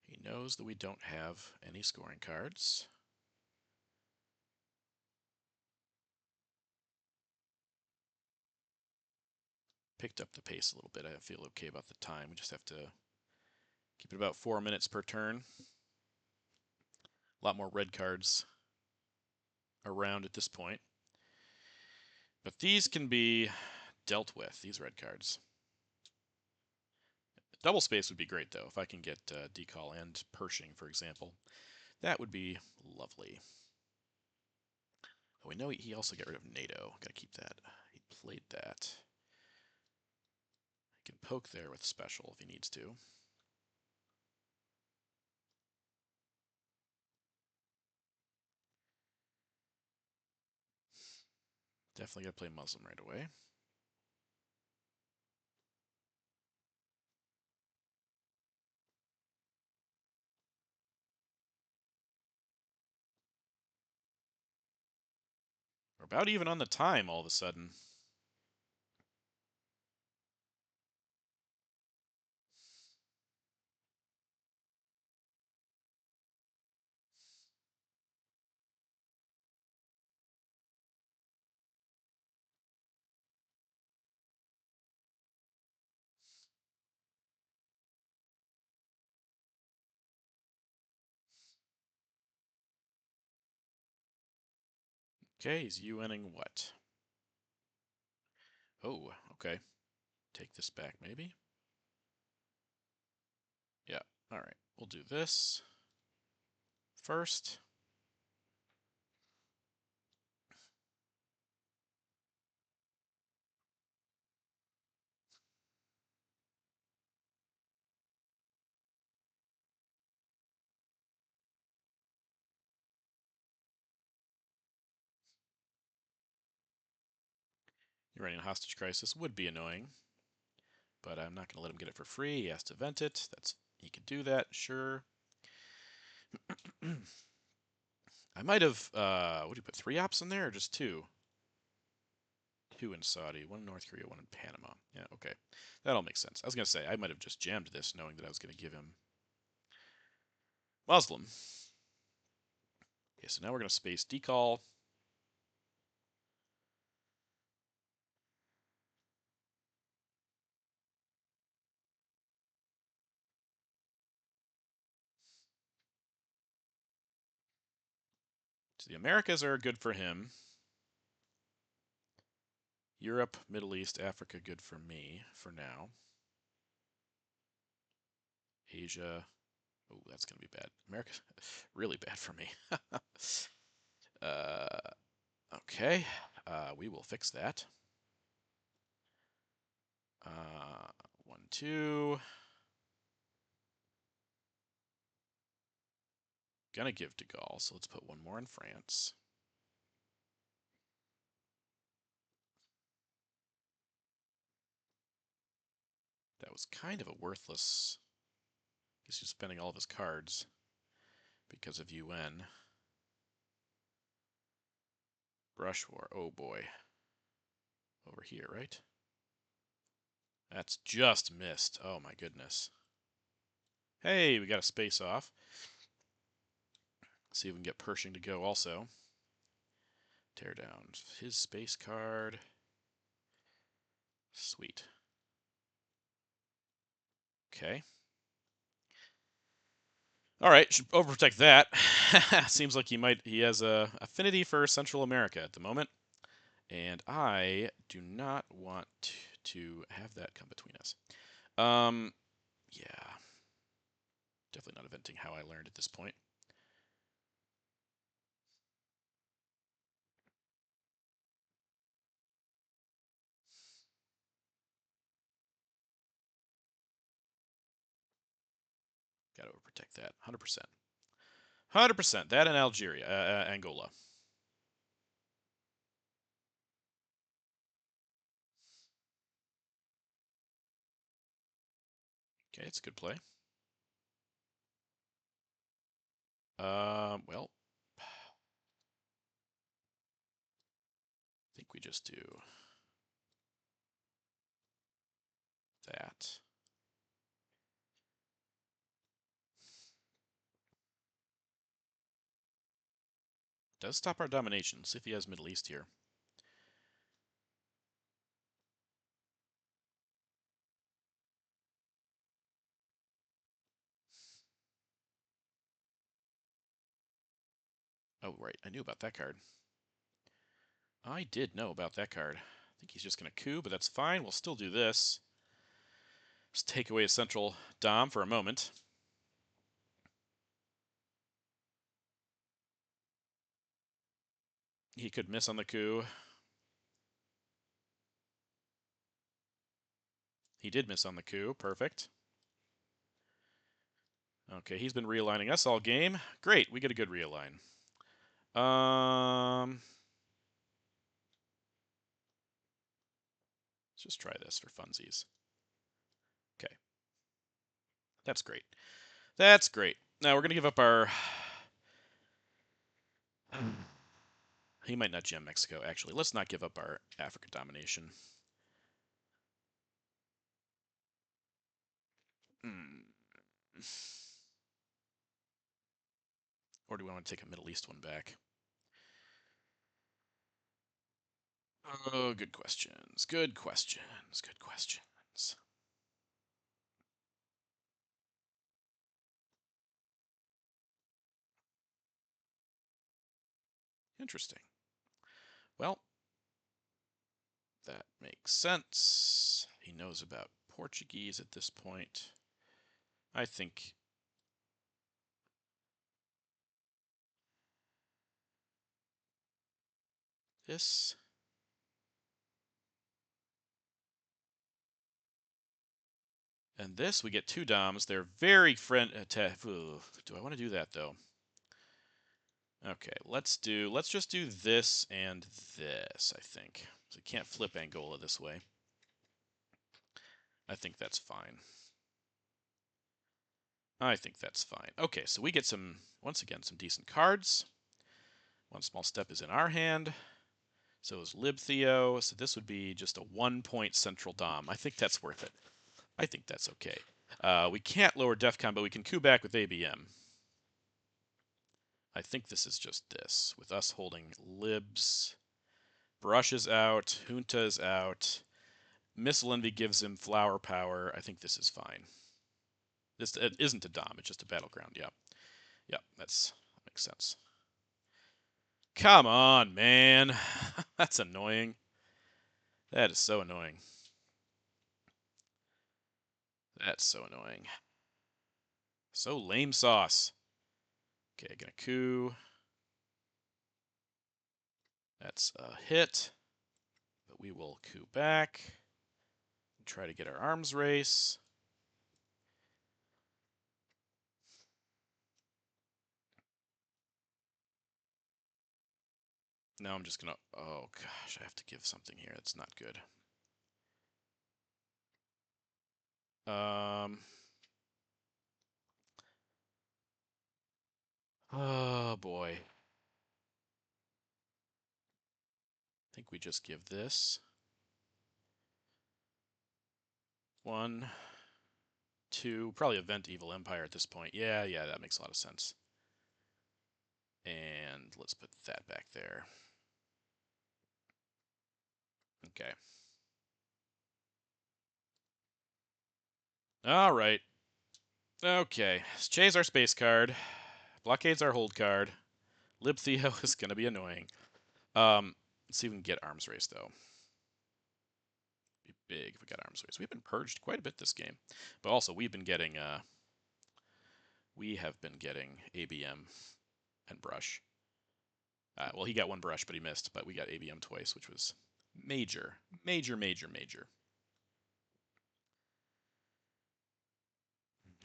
He knows that we don't have any scoring cards. Picked up the pace a little bit. I feel okay about the time. We just have to keep it about 4 minutes per turn. A lot more red cards around at this point. But these can be dealt with, these red cards. Double space would be great, though, if I can get decal and Pershing, for example. That would be lovely. Oh, we know he also got rid of NATO. Gotta keep that. He played that. He can poke there with special if he needs to. Definitely gotta play Muslim right away. We're about even on the time all of a sudden. Okay, he's UNing what? Oh, okay. Take this back, maybe? Yeah, alright. We'll do this first. Iranian hostage crisis would be annoying, but I'm not going to let him get it for free. He has to vent it. He can do that, sure. I might have, what do you put, 3 ops in there or just 2? 2 in Saudi, 1 in North Korea, 1 in Panama. Yeah, okay. That all makes sense. I was going to say, I might have just jammed this knowing that I was going to give him Muslim. Okay, so now we're going to space decal. So the Americas are good for him. Europe, Middle East, Africa, good for me for now. Asia, oh, that's going to be bad. America, really bad for me. Okay, we will fix that. 1, 2. Gonna give de Gaulle, so let's put 1 more in France. That was kind of a worthless. Guess he's spending all of his cards because of UN. Brush war. Oh boy. Over here, right? That's just missed. Oh my goodness. Hey, we got a space off. See if we can get Pershing to go also. Tear down his space card. Sweet. Okay. All right, should overprotect that. Seems like he has a affinity for Central America at the moment, and I do not want to have that come between us. Yeah, definitely not eventing how I learned at this point. Got to overprotect that. 100%. 100%. That and Algeria, Angola. Okay, it's a good play. Well, I think we just do that. Does stop our domination. Let's see if he has Middle East here. Oh, right. I knew about that card. I did know about that card. I think he's just going to coup, but that's fine. We'll still do this. Just take away a central dom for a moment. He could miss on the coup. He did miss on the coup. Perfect. Okay, he's been realigning us all game. Great, we get a good realign. Let's just try this for funsies. Okay. That's great. That's great. Now we're going to give up our... He might not gem Mexico, actually. Let's not give up our Africa domination. Or do we want to take a Middle East one back? Oh, good questions. Good questions. Good questions. Interesting. Well, that makes sense. He knows about Portuguese at this point. I think this. And this, we get two DOMs. They're very friend. Do I want to do that though? Okay, let's just do this and this, I think. So you can't flip Angola this way. I think that's fine. I think that's fine. Okay, so we get some, once again, some decent cards. One small step is in our hand. So is Lib Theo. So this would be just a 1-point central dom. I think that's worth it. I think that's okay. We can't lower DEFCON, but we can coup back with ABM. I think this is just this, with us holding Libs. Brush is out. Junta is out. Missile Envy gives him flower power. I think this is fine. This it isn't a dom. It's just a battleground. Yeah. Yeah, that makes sense. Come on, man. That's annoying. That is so annoying. That's so annoying. So lame sauce. Okay, gonna coup. That's a hit. But we will coup back. Try to get our arms race. Now I'm just gonna... Oh, gosh, I have to give something here. That's not good. Oh, boy. I think we just give this. 1, 2, probably Event Evil Empire at this point. Yeah, that makes a lot of sense. And let's put that back there. Okay. All right. Okay. Che's our space card. Blockade's our hold card. Lib Theo is going to be annoying. Let's see if we can get arms race, though. Be big if we got arms race. We've been purged quite a bit this game. But also, we have been getting ABM and Brush. Well, he got one Brush, but he missed. But we got ABM twice, which was major, major, major, major.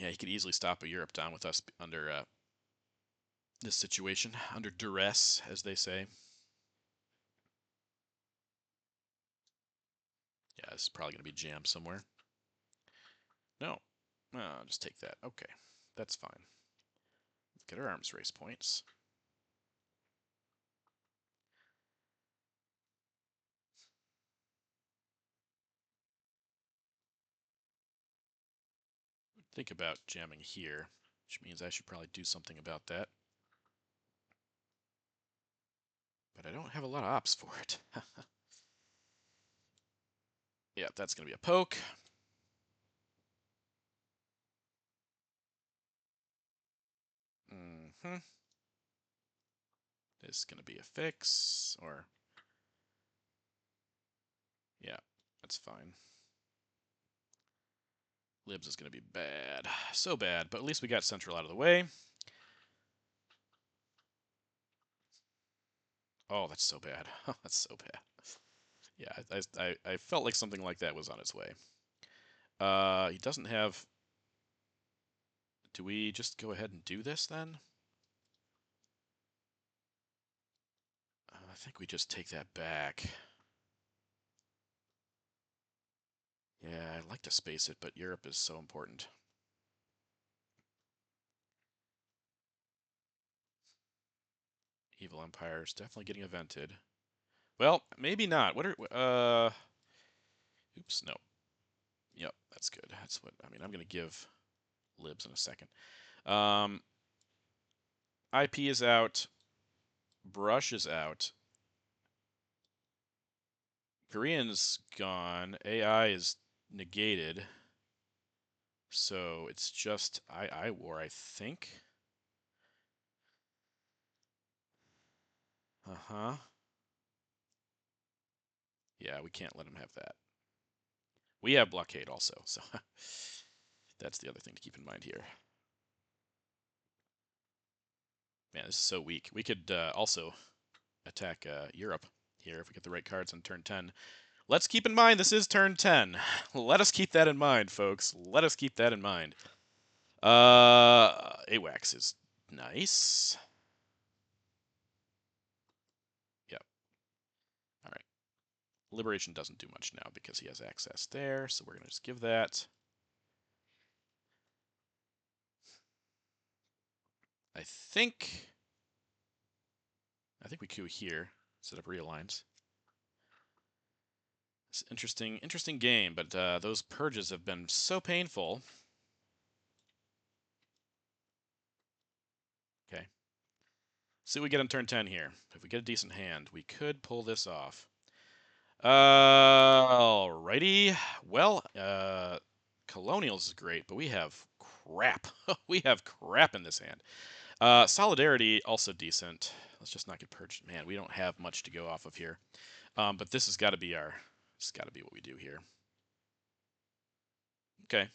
Yeah, he could easily stop a Europe dom with us under this situation, under duress, as they say. Yeah, this is probably going to be jammed somewhere. No. I'll just take that. Okay, that's fine. Let's get our arms race points. Think about jamming here, which means I should probably do something about that. But I don't have a lot of ops for it. Yeah, that's going to be a poke. This is going to be a fix, or... Yeah, that's fine. Libs is going to be bad. So bad, but at least we got central out of the way. Oh, that's so bad. That's so bad. Yeah, I felt like something like that was on its way. He doesn't have... Do we just go ahead and do this, then? I think we just take that back. Yeah, I'd like to space it, but Europe is so important. Evil Empire is definitely getting evented. Well, maybe not. What are... Oops, no. Yep, that's good. That's what... I mean, I'm going to give libs in a second. IP is out. Brush is out. Korean's gone. AI is negated. So it's just I war, I think. Uh-huh. Yeah, we can't let him have that. We have blockade also, so that's the other thing to keep in mind here. Man, this is so weak. We could also attack Europe here if we get the right cards on turn 10. Let's keep in mind this is turn 10. Let us keep that in mind, folks. Let us keep that in mind. AWACS is nice. Yep. All right. Liberation doesn't do much now because he has access there, so we're going to just give that. I think we coup here, set up realigns. It's interesting game, but those purges have been so painful. Okay. See what we get on turn 10 here. If we get a decent hand, we could pull this off. Alrighty. Well, Colonials is great, but we have crap. We have crap in this hand. Solidarity, also decent. Let's just not get purged. Man, we don't have much to go off of here. But this has got to be it's got to be what we do here. Okay.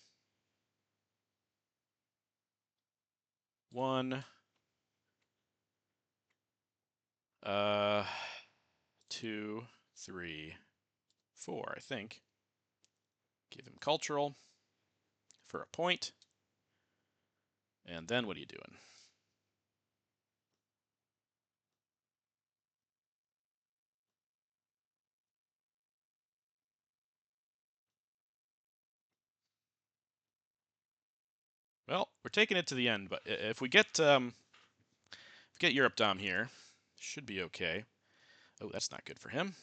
1, 2, 3, 4, I think. Give him cultural for a point. And then what are you doing? Well, we're taking it to the end, but if we get Europe Dom here, should be okay. Oh, that's not good for him.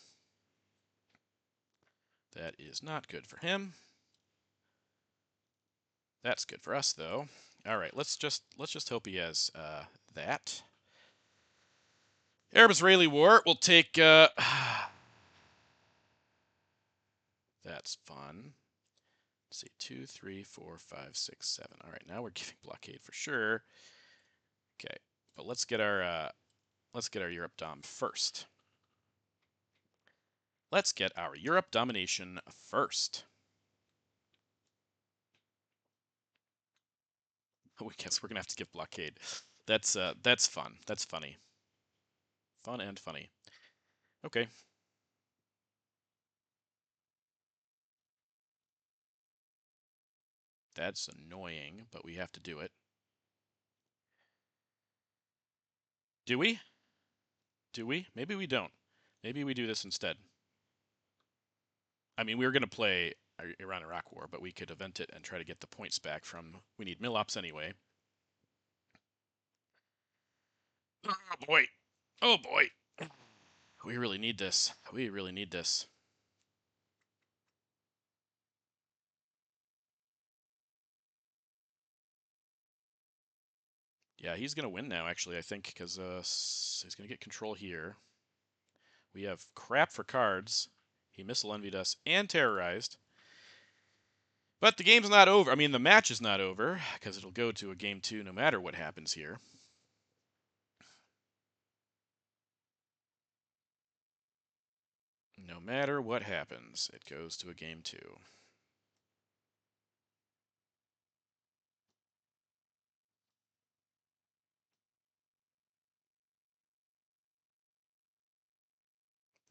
That is not good for him. That's good for us, though. All right, let's just hope he has that. Arab-Israeli war. We'll take. That's fun. Let's see, 2, 3, 4, 5, 6, 7. All right, now we're giving blockade for sure. Okay, but let's get our Europe Dom first. Let's get our Europe domination first. I guess we're gonna have to give blockade. That's fun. That's funny. Fun and funny. Okay. That's annoying, but we have to do it. Do we? Do we? Maybe we don't. Maybe we do this instead. I mean, we were going to play Iran-Iraq War, but we could event it and try to get the points back from... We need mill-ops anyway. Oh, boy. Oh, boy. We really need this. We really need this. Yeah, he's going to win now, actually, I think, because he's going to get control here. We have crap for cards. He missile envied us and terrorized. But the game's not over. I mean, the match is not over, because it'll go to a game 2 no matter what happens here. No matter what happens, it goes to a game 2.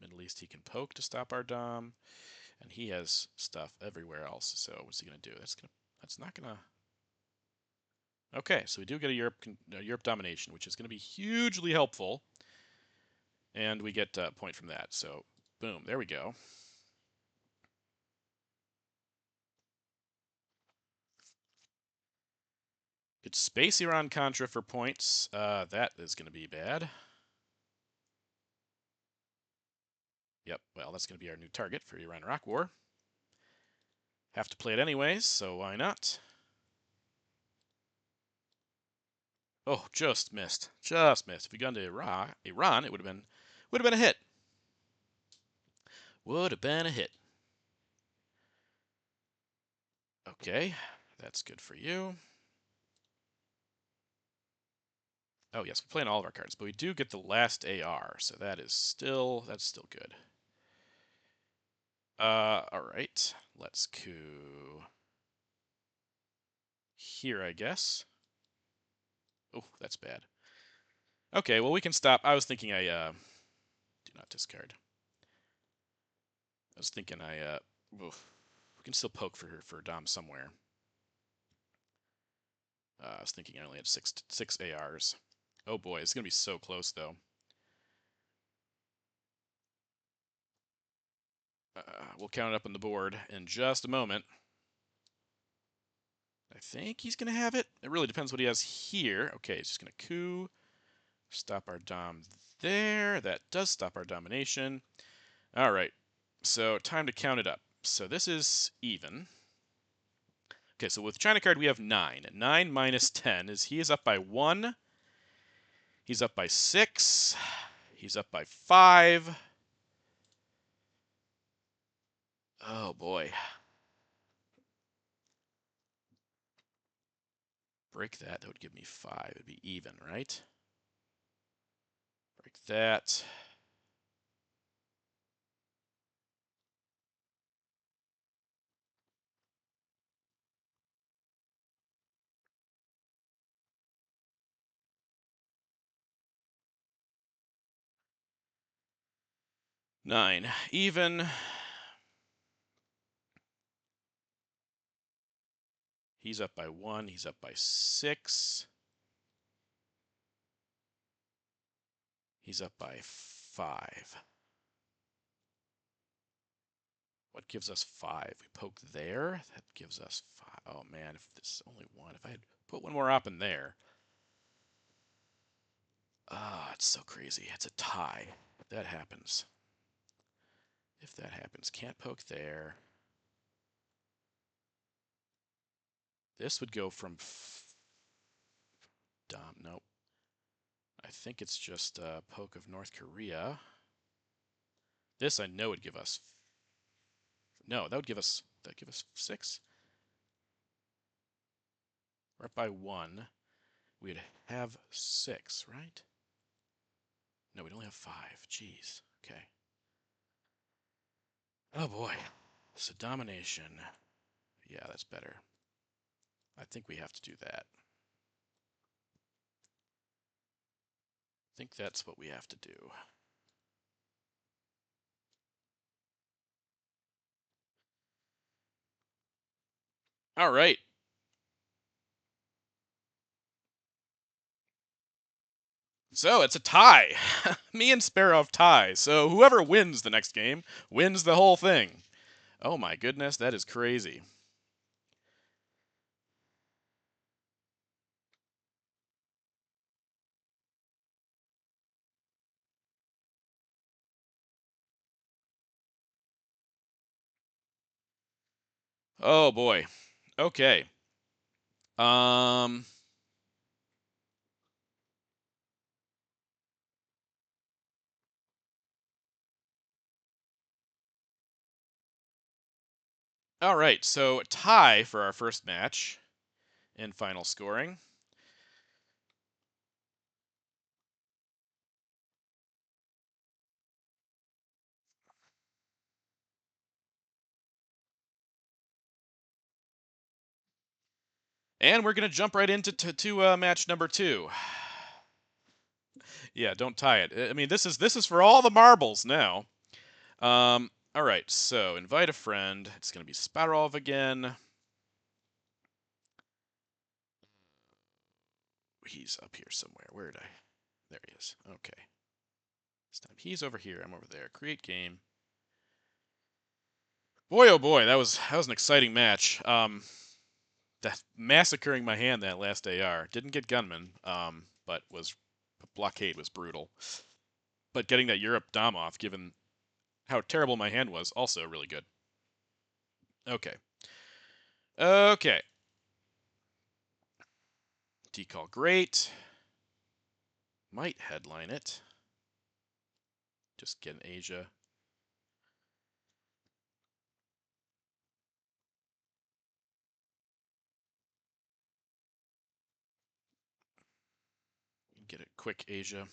Middle East he can poke to stop our dom, and he has stuff everywhere else. So what's he gonna do? That's not gonna. Okay, so we do get a Europe domination, which is gonna be hugely helpful, and we get a point from that. So boom, there we go. It's Space Iran Contra for points. That is gonna be bad. Yep, well, that's going to be our new target for Iran-Iraq War. Have to play it anyways, so why not? Oh, just missed. Just missed. If we gone to Iran, it would have been a hit. Would have been a hit. Okay, that's good for you. Oh yes, we're playing all of our cards, but we do get the last AR, so that's still good. All right, let's coup here, I guess. Oh, that's bad. Okay, well we can stop. I was thinking I do not discard. I was thinking we can still poke for Dom somewhere. I was thinking I only had six ARs. Oh boy, it's gonna be so close though. We'll count it up on the board in just a moment. I think he's gonna have it. It really depends what he has here. Okay, he's just gonna coup, stop our dom there. That does stop our domination. All right, so time to count it up. So this is even. Okay, so with China card we have 9. 9 minus 10 is he is up by 1. He's up by 6. He's up by 5. Oh boy. Break that. That would give me 5. It'd be even, right? Break that. Nine. Even. He's up by 1. He's up by 6. He's up by 5. What gives us 5? We poke there. That gives us 5. Oh man, if this is only 1. If I had put one more op in there. Ah, it's so crazy. It's a tie. If that happens. If that happens, can't poke there. This would go from Dom. Nope. I think it's just poke of North Korea. This I know would give us. No, that would give us. That give us 6. We're up by 1. We'd have 6, right? No, we'd only have 5. Jeez. Okay. Oh boy. So domination. Yeah, that's better. I think we have to do that. I think that's what we have to do. All right. So it's a tie. Me and Sparrov tie. So whoever wins the next game wins the whole thing. Oh my goodness, that is crazy. Oh boy. Okay. Um. All right. So tie for our first match in final scoring. And we're gonna jump right into match number 2. Yeah, don't tie it. I mean, this is for all the marbles now. All right. So invite a friend. It's gonna be Sparrov again. He's up here somewhere. Where did I? There he is. Okay. This time he's over here. I'm over there. Create game. Boy, oh boy, that was an exciting match. That massacring my hand that last AR. Didn't get gunman, but was blockade was brutal. But getting that Europe dom off, given how terrible my hand was, also really good. Okay. Okay. Decall great. Might headline it. Just get an Asia. Get a quick Asia.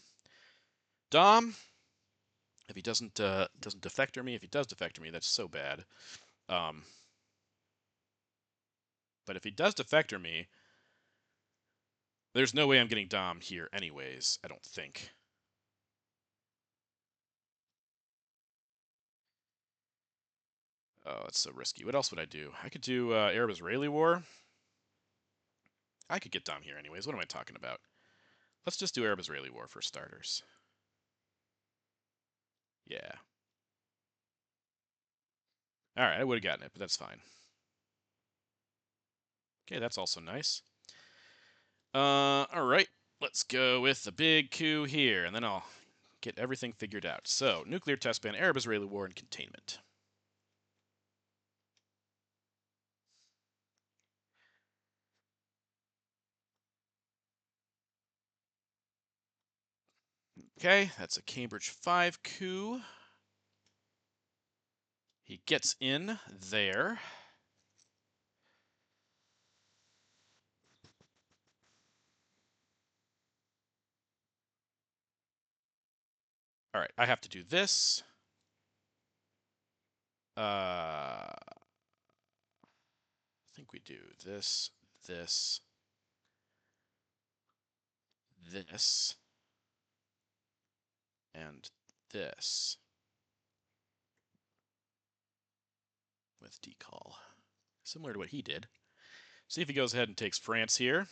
Dom. If he doesn't defector me, if he does defector me, that's so bad. But if he does defector me, there's no way I'm getting Dom here anyways, I don't think. Oh, it's so risky. What else would I do? I could do Arab-Israeli war. I could get Dom here anyways. What am I talking about? Let's just do Arab-Israeli war for starters. Yeah. All right, I would have gotten it, but that's fine. Okay, that's also nice. All right, let's go with the big coup here, and then I'll get everything figured out. So, nuclear test ban, Arab-Israeli war, and containment. Okay, that's a Cambridge 5 coup. He gets in there. All right, I have to do this. I think we do this, this, this, and this with decall. Similar to what he did. See if he goes ahead and takes France here.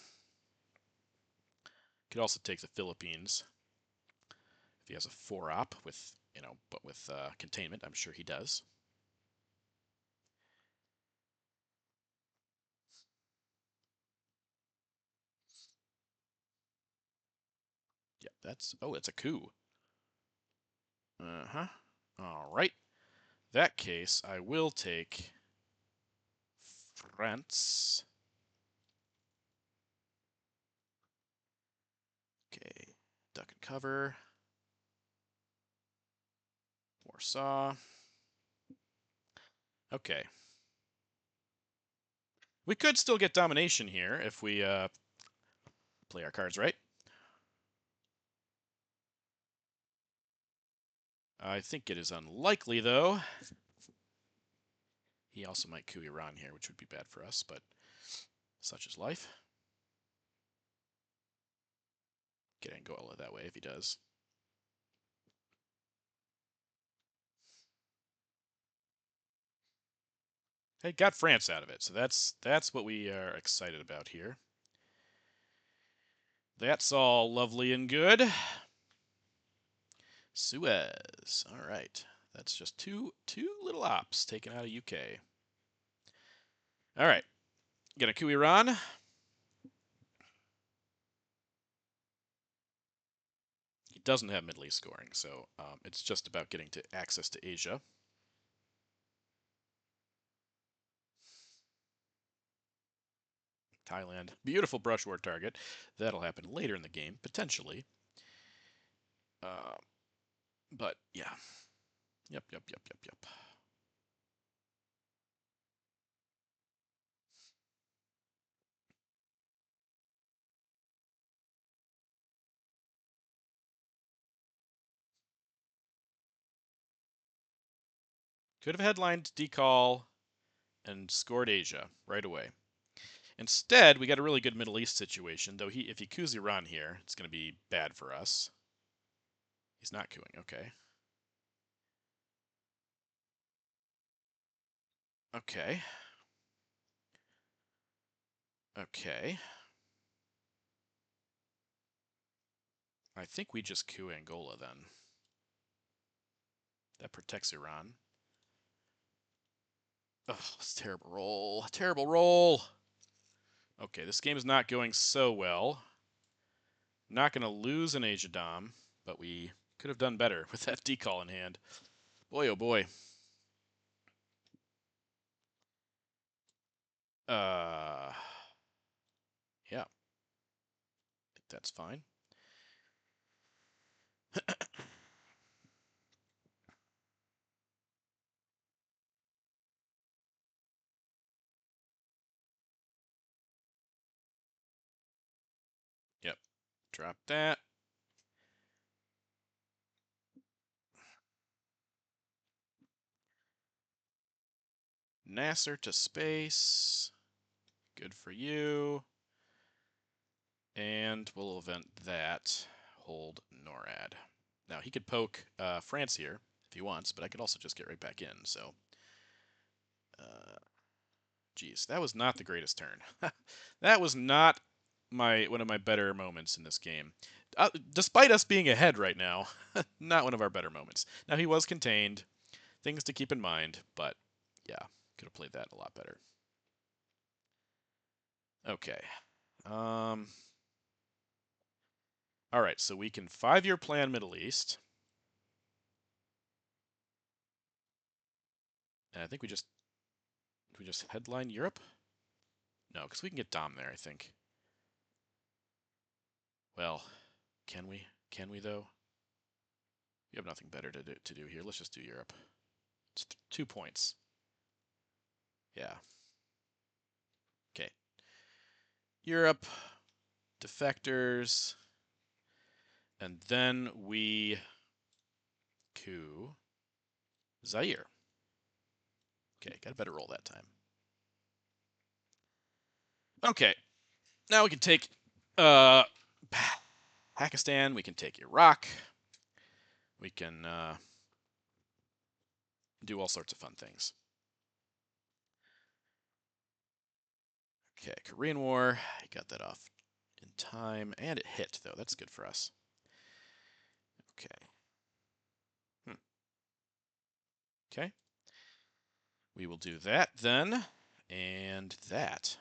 Could also take the Philippines. If he has a 4-op with, but with containment, I'm sure he does. Yep, that's a coup. Uh-huh. All right. That case, I will take France. Okay, duck and cover. Warsaw. Okay. We could still get domination here if we play our cards right. I think it is unlikely, though. He also might coup Iran here, which would be bad for us, but such is life. Get Angola that way if he does. Hey, got France out of it, so that's what we are excited about here. That's all lovely and good. Suez. All right. That's just two little ops taken out of UK. All right. Gonna coup Iran. He doesn't have Middle East scoring, so it's just about getting to access to Asia. Thailand. Beautiful brushwork target. That'll happen later in the game, potentially. But yeah. Yep. Could have headlined decall and scored Asia right away. Instead, we got a really good Middle East situation, though if he coups Iran here, it's going to be bad for us. He's not coupping, okay. Okay. Okay. I think we just coup Angola then. That protects Iran. Oh, it's a terrible roll. Terrible roll. Okay, this game is not going so well. Not going to lose an Asia Dom, but we could have done better with that decall in hand. Boy, oh boy. Yeah. That's fine. Yep. Drop that. Nasser to space. Good for you. And we'll event that. Hold NORAD. Now, he could poke France here if he wants, but I could also just get right back in, so... Geez, that was not the greatest turn. That was not one of my better moments in this game. Despite us being ahead right now, not one of our better moments. Now, he was contained. Things to keep in mind, but yeah, could have played that a lot better. Okay. All right, so we can 5-year plan Middle East. And I think we just headline Europe? No, because we can get Dom there, I think. Well, can we? Can we, though? We have nothing better to do here. Let's just do Europe. It's 2 points. Yeah. Okay. Europe, defectors, and then we coup Zaire. Okay, got a better roll that time. Okay, now we can take Pakistan, we can take Iraq, we can do all sorts of fun things. Okay, Korean War, I got that off in time, and it hit, though. That's good for us. Okay. Okay. We will do that then, and that.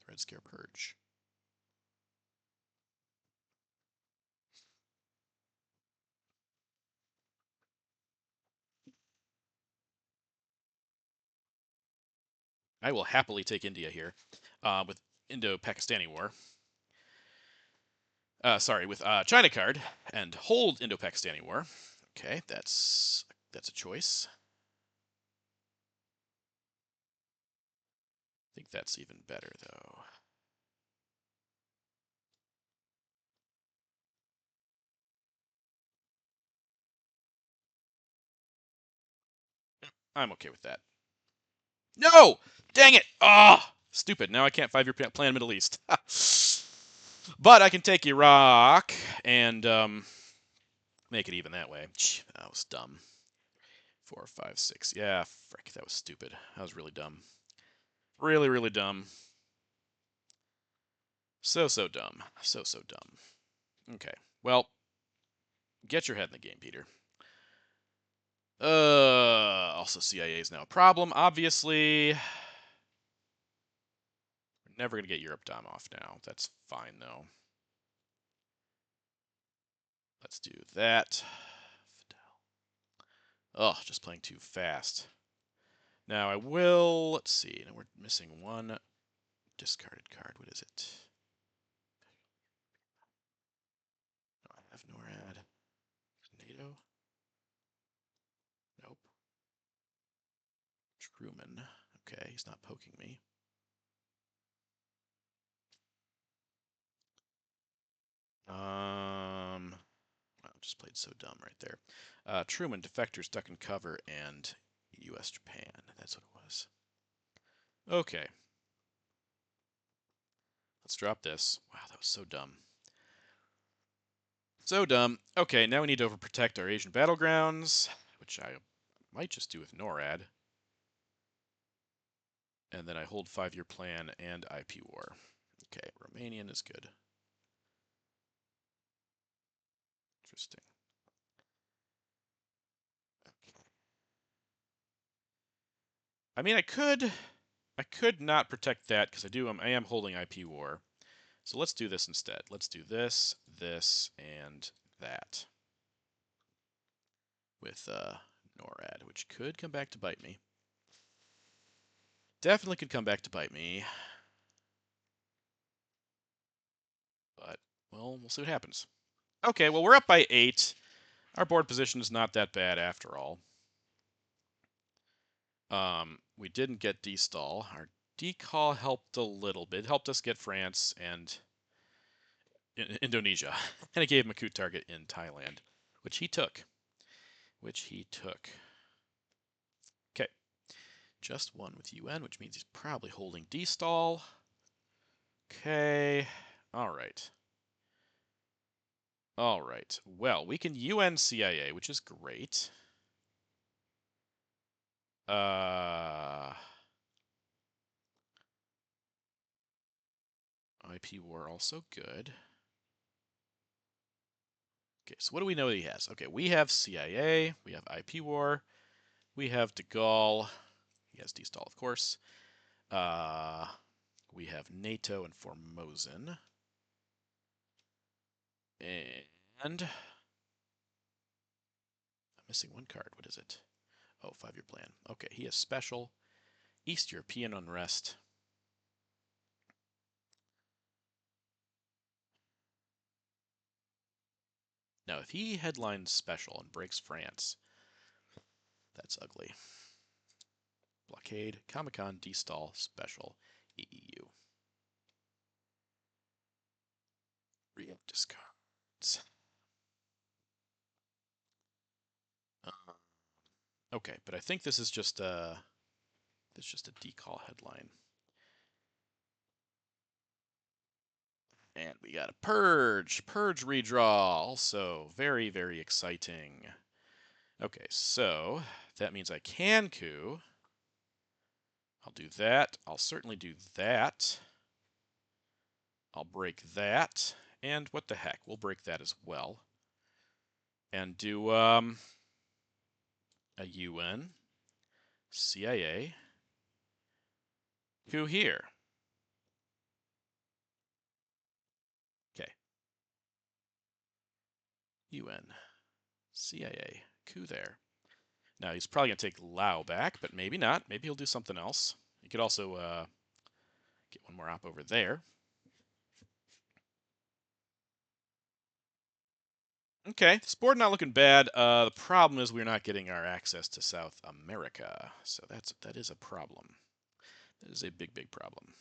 Red Scare Purge. I will happily take India here with Indo-Pakistani War. Sorry, with China card and hold Indo-Pakistani War. Okay, that's a choice. I think that's even better, though. I'm okay with that. No! Dang it! Ah! Oh, stupid. Now I can't 5-year plan Middle East. But I can take Iraq and make it even that way. That was dumb. 4, 5, 6. Yeah, frick, that was stupid. That was really dumb. Really, really dumb. So dumb. So dumb. Okay. Well, Get your head in the game, Peter. Also CIA is now a problem, obviously. We're never going to get Europe Dom off now. That's fine, though. Let's do that. Oh, just playing too fast. Now I will, let's see, now we're missing one discarded card. What is it? No, I have NORAD. NATO? Nope. Truman. Okay, he's not poking me. Just played so dumb right there. Truman, defectors, duck and cover, and U.S. Japan. That's what it was. Okay. Let's drop this. Wow, that was so dumb. So dumb. Okay, now we need to overprotect our Asian battlegrounds, which I might just do with NORAD. And then I hold 5-year plan and IP war. Okay, Romanian is good. Interesting. Okay. I mean, I could not protect that because I am holding IP war. So let's do this instead. Let's do this, this, and that with NORAD, which could come back to bite me. Definitely could come back to bite me. But, well, we'll see what happens. Okay, well, we're up by 8. Our board position is not that bad after all. We didn't get D-stall. Our decall helped a little bit. It helped us get France and Indonesia. And it gave him a coup target in Thailand, which he took. Okay. Just one with UN, which means he's probably holding D-stall. Okay. All right. All right. Well, we can UN CIA, which is great. IP war also good. Okay, so what do we know that he has? Okay, we have CIA, we have IP war, we have de Gaulle, he has D-stall, of course. We have NATO and Formosan. And I'm missing one card. What is it? Oh, 5-year plan. Okay, he has special. East European unrest. Now, if he headlines special and breaks France, that's ugly. Blockade, Comic-Con, D-stall, special, EEU. Re-up discards. Okay, but I think this is just a decall headline. And we got a purge redraw, also very, very exciting. Okay, so that means I can coup. I'll do that. I'll certainly do that. I'll break that. And what the heck, we'll break that as well. And do a UN, CIA, coup here. Okay. UN, CIA, coup there. Now, he's probably going to take Lao back, but maybe not. Maybe he'll do something else. He could also get one more op over there. Okay, this board not looking bad. The problem is we're not getting our access to South America. So that is a problem. That is a big, big problem.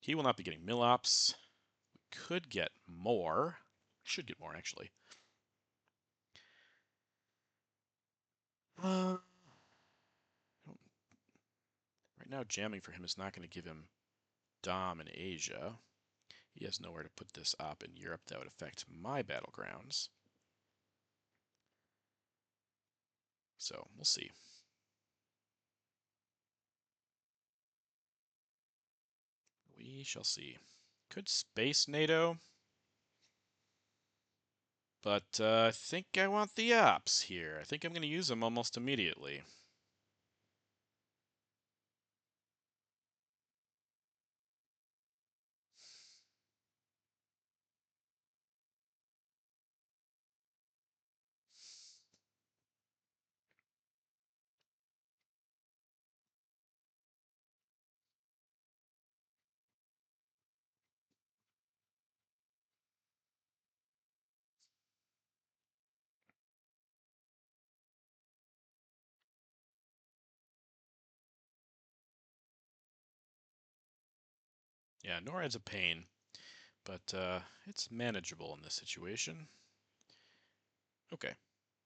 He will not be getting mill ops. We could get more. Should get more, actually. Right now, jamming for him is not going to give him Dom in Asia. He has nowhere to put this op in Europe that would affect my battlegrounds. So, we'll see. We shall see. Could space NATO, but I think I want the ops here. I think I'm going to use them almost immediately. Yeah, NORAD's a pain, but it's manageable in this situation. Okay,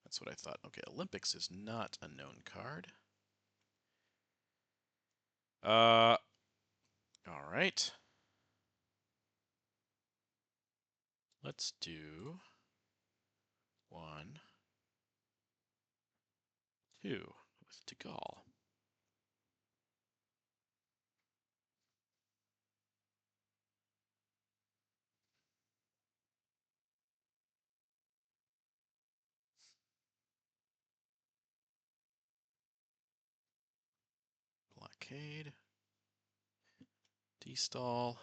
that's what I thought. Okay, Olympics is not a known card. All right. Let's do 1, 2 with De Gaulle. Blockade. Destall.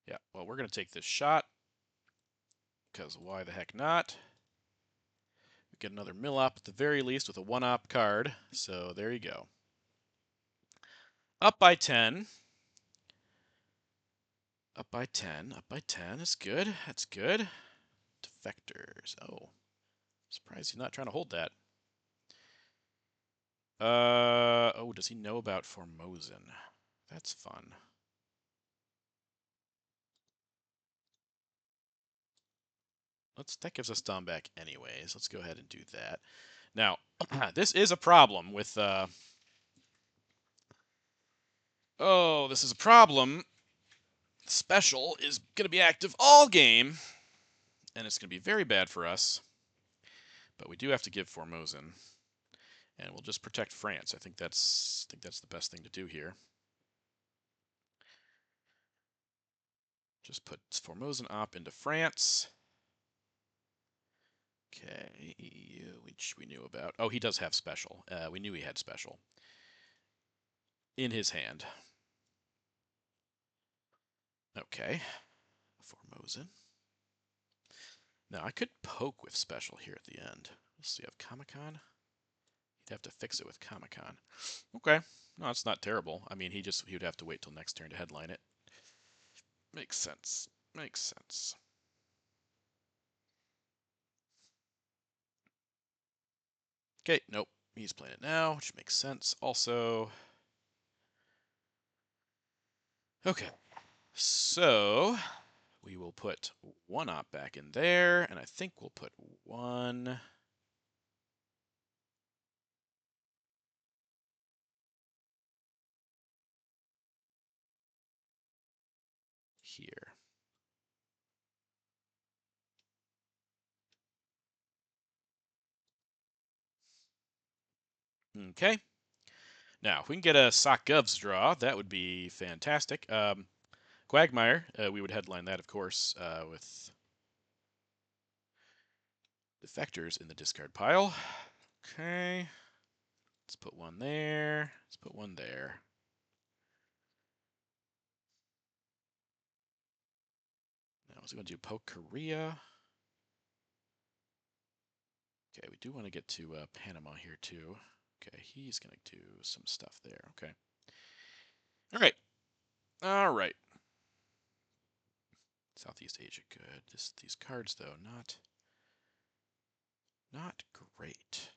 Yeah, well, we're going to take this shot, because why the heck not? We get another mill-op at the very least with a 1-op card, so there you go. Up by 10. Up by 10. Up by 10 is good. That's good. Defectors. Oh, surprised he's not trying to hold that. Oh, does he know about Formosan? That's fun. That gives us Dom back anyways. Let's go ahead and do that. Now, this is a problem with, oh, this is a problem. Special is going to be active all game, and it's going to be very bad for us. But we do have to give Formosan, and we'll just protect France. I think that's the best thing to do here. Just put Formosan op into France. Okay, EU, which we knew about. Oh, he does have special. We knew he had special in his hand. Okay, Formosan. Now, I could poke with special here at the end. Let's see, I have Comic-Con. He'd have to fix it with Comic-Con. Okay, no, it's not terrible. I mean, he would have to wait till next turn to headline it. Makes sense. Makes sense. Okay, nope. He's playing it now, which makes sense. Also, okay. So, we will put 1-op back in there, and I think we'll put 1... here. Okay. Now, if we can get a Sock-Govs draw, that would be fantastic. Quagmire, we would headline that, of course, with Defectors in the discard pile. Okay. Let's put one there. Let's put one there. Now, is he going to do Poke Korea? Okay, we do want to get to Panama here, too. Okay, he's going to do some stuff there. Okay. All right. All right. Southeast Asia, good. These cards, though, not great.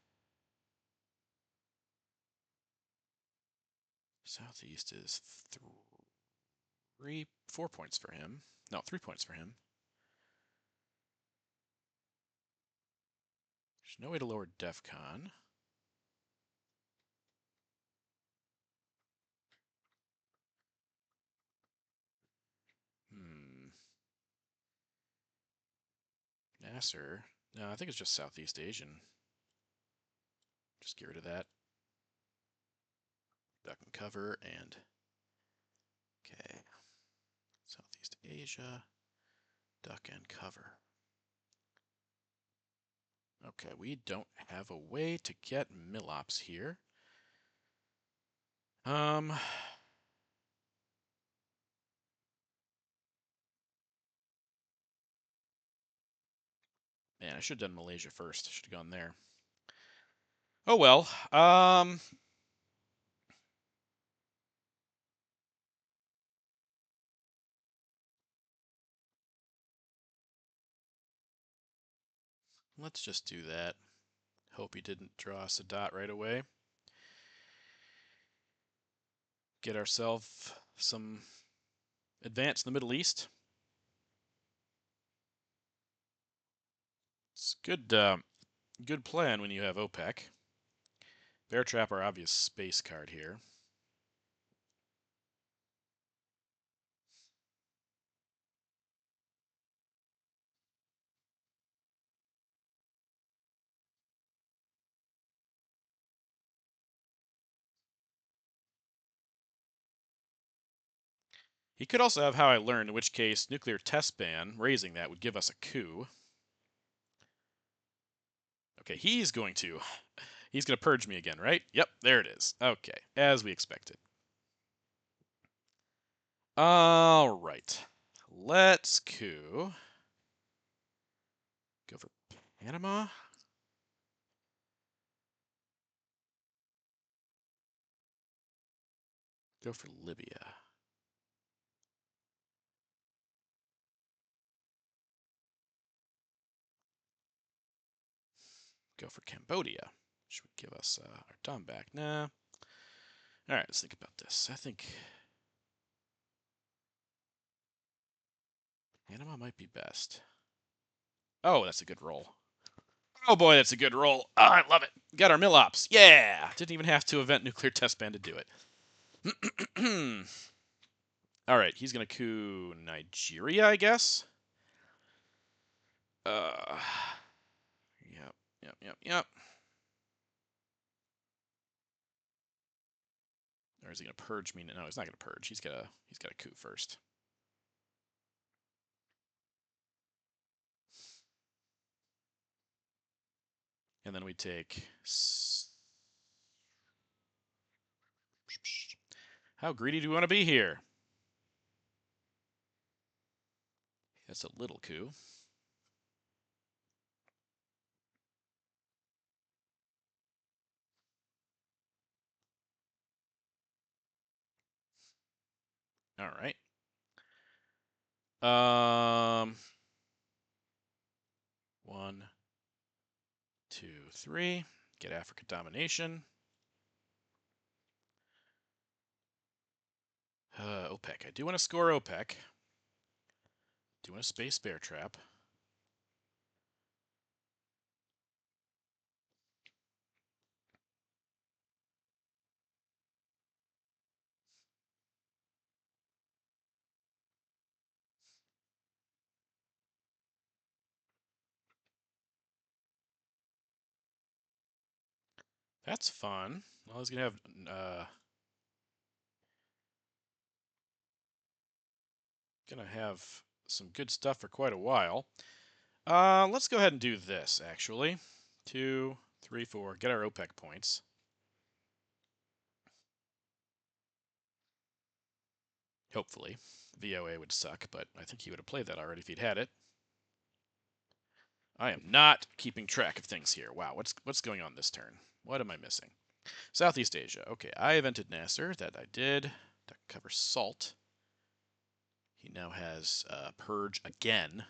Southeast is 4 points for him. No, 3 points for him. There's no way to lower DEFCON. Nasser. No, I think it's just Southeast Asian. Just get rid of that. Duck and cover, and Okay. Southeast Asia, duck and cover. Okay, we don't have a way to get millops here. Man, I should have done Malaysia first. I should have gone there. Oh well. Let's just do that. Hope he didn't draw us a dot right away. Get ourselves some advance in the Middle East. It's good, good plan when you have OPEC. Bear Trap, our obvious space card here. He could also have How I Learned, in which case nuclear test ban, raising that, would give us a coup. Okay, he's going to purge me again, right? Yep, there it is. Okay, as we expected. All right, let's coup. Go for Panama. Go for Libya. Go for Cambodia. Which would give us our Dom back. Nah. All right, let's think about this. I think Panama might be best. Oh, that's a good roll. Oh boy, that's a good roll. Oh, I love it. Got our millops. Yeah. Didn't even have to event nuclear test ban to do it. All right, he's gonna coup Nigeria, I guess. Yep. Or is he gonna purge me? No, he's not gonna purge. He's got a coup first. And then we take. How greedy do we want to be here? That's a little coup. All right. 1, 2, 3. Get Africa domination. OPEC. I do want to score OPEC. Do want to space bear trap. That's fun. Well, I was gonna have some good stuff for quite a while. Let's go ahead and do this actually. 2, 3, 4. Get our OPEC points. Hopefully, VOA would suck, but I think he would have played that already if he'd had it. I am not keeping track of things here. Wow, what's going on this turn? What am I missing? Southeast Asia. Okay, I invented Nasser. That I did. To cover Salt. He now has Purge again.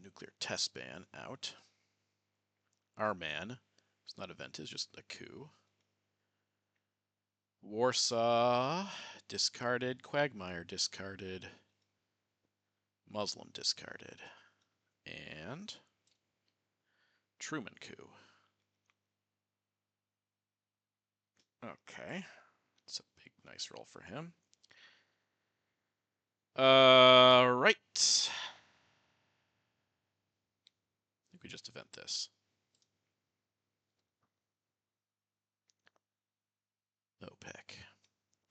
Nuclear test ban out. Our man. It's not event, it's just a coup. Warsaw discarded. Quagmire discarded. Muslim discarded. And Truman coup. Okay. It's a big, nice roll for him. Right. I think we just event this. OPEC.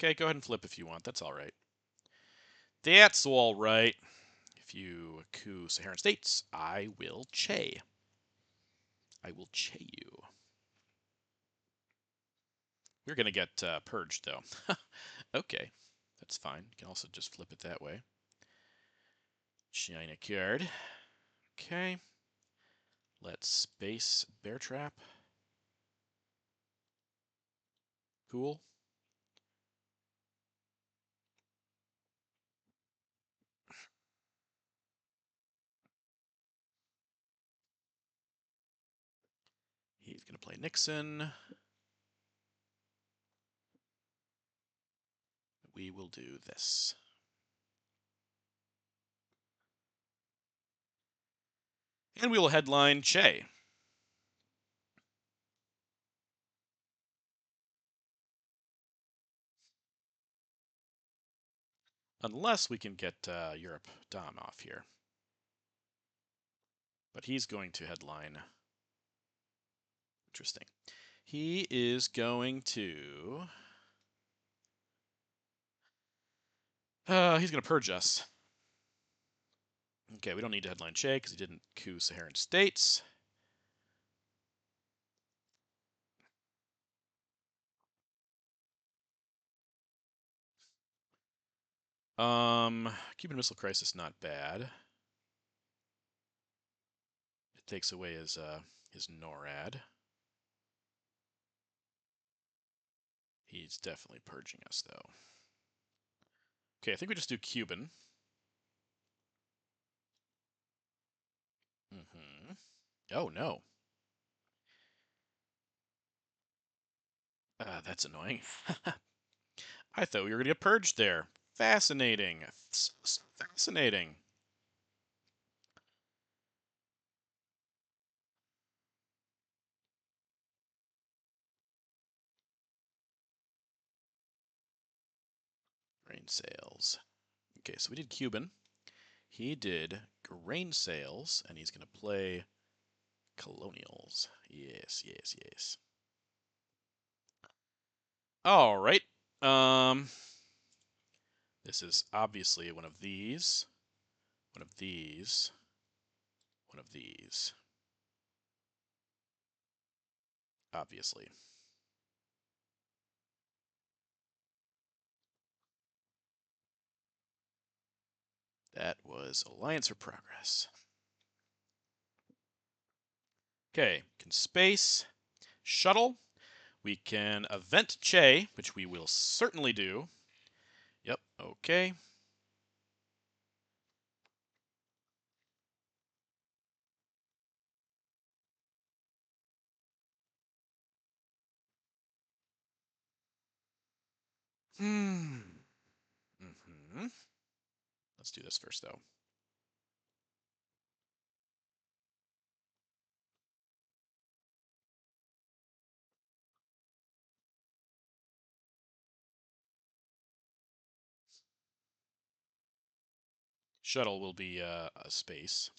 Okay, go ahead and flip if you want. That's all right. That's all right. If you coup Saharan states, I will che. I will che you. We're going to get purged, though. Okay, that's fine. You can also just flip it that way. China card. Okay. Let's space bear trap. Cool. He's going to play Nixon. We will do this. And we will headline Che. Unless we can get Europe Dom off here. But he's going to headline. Interesting. He is going to. He's going to purge us. Okay, we don't need to headline Che because he didn't coup Saharan states. Cuban Missile Crisis, not bad. It takes away his NORAD. He's definitely purging us, though. Okay, I think we just do Cuban. Oh, no. That's annoying. I thought we were going to get purged there. Fascinating. Fascinating. Grain sales. Okay, so we did Cuban. He did grain sales, and he's going to play colonials. Yes, yes, yes. All right. This is obviously one of these, one of these, one of these. Obviously. That was Alliance for Progress. Okay, can space, shuttle. We can event Che, which we will certainly do. Yep, okay. Let's do this first, though. Shuttle will be a space.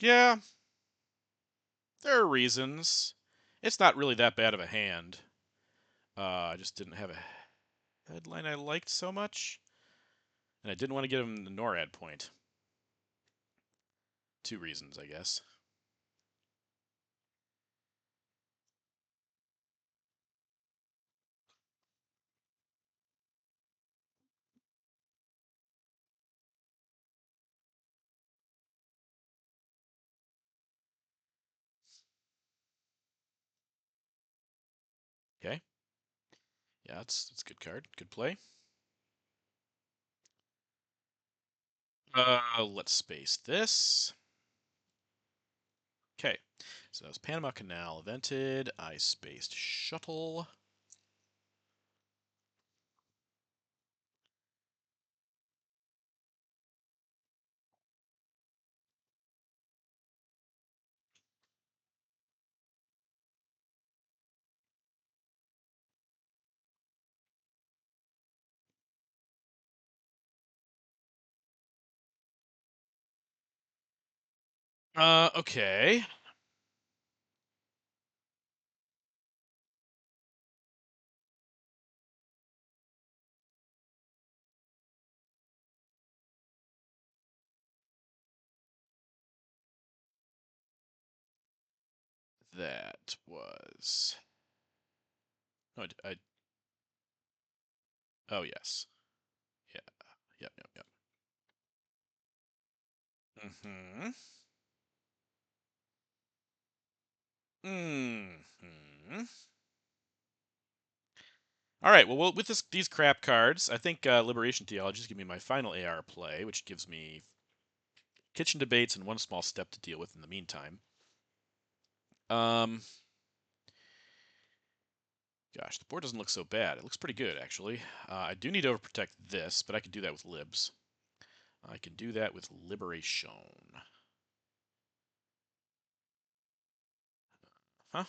Yeah, there are reasons. It's not really that bad of a hand. I just didn't have a headline I liked so much. And I didn't want to give him the NORAD point. 2 reasons, I guess. Okay. Yeah, it's a good card. Good play. Let's space this. Okay. So that was Panama Canal evented. I spaced shuttle. Okay. That was. Oh, oh yes. Yeah. Yep. Yep. Yep. Mm-hmm. Mm-hmm. All right. Well, with these crap cards, I think Liberation Theology is giving me my final AR play, which gives me kitchen debates and one small step to deal with in the meantime. Um, Gosh, the board doesn't look so bad. It looks pretty good, actually. I do need to overprotect this, but I can do that with libs. I can do that with Liberation. Huh?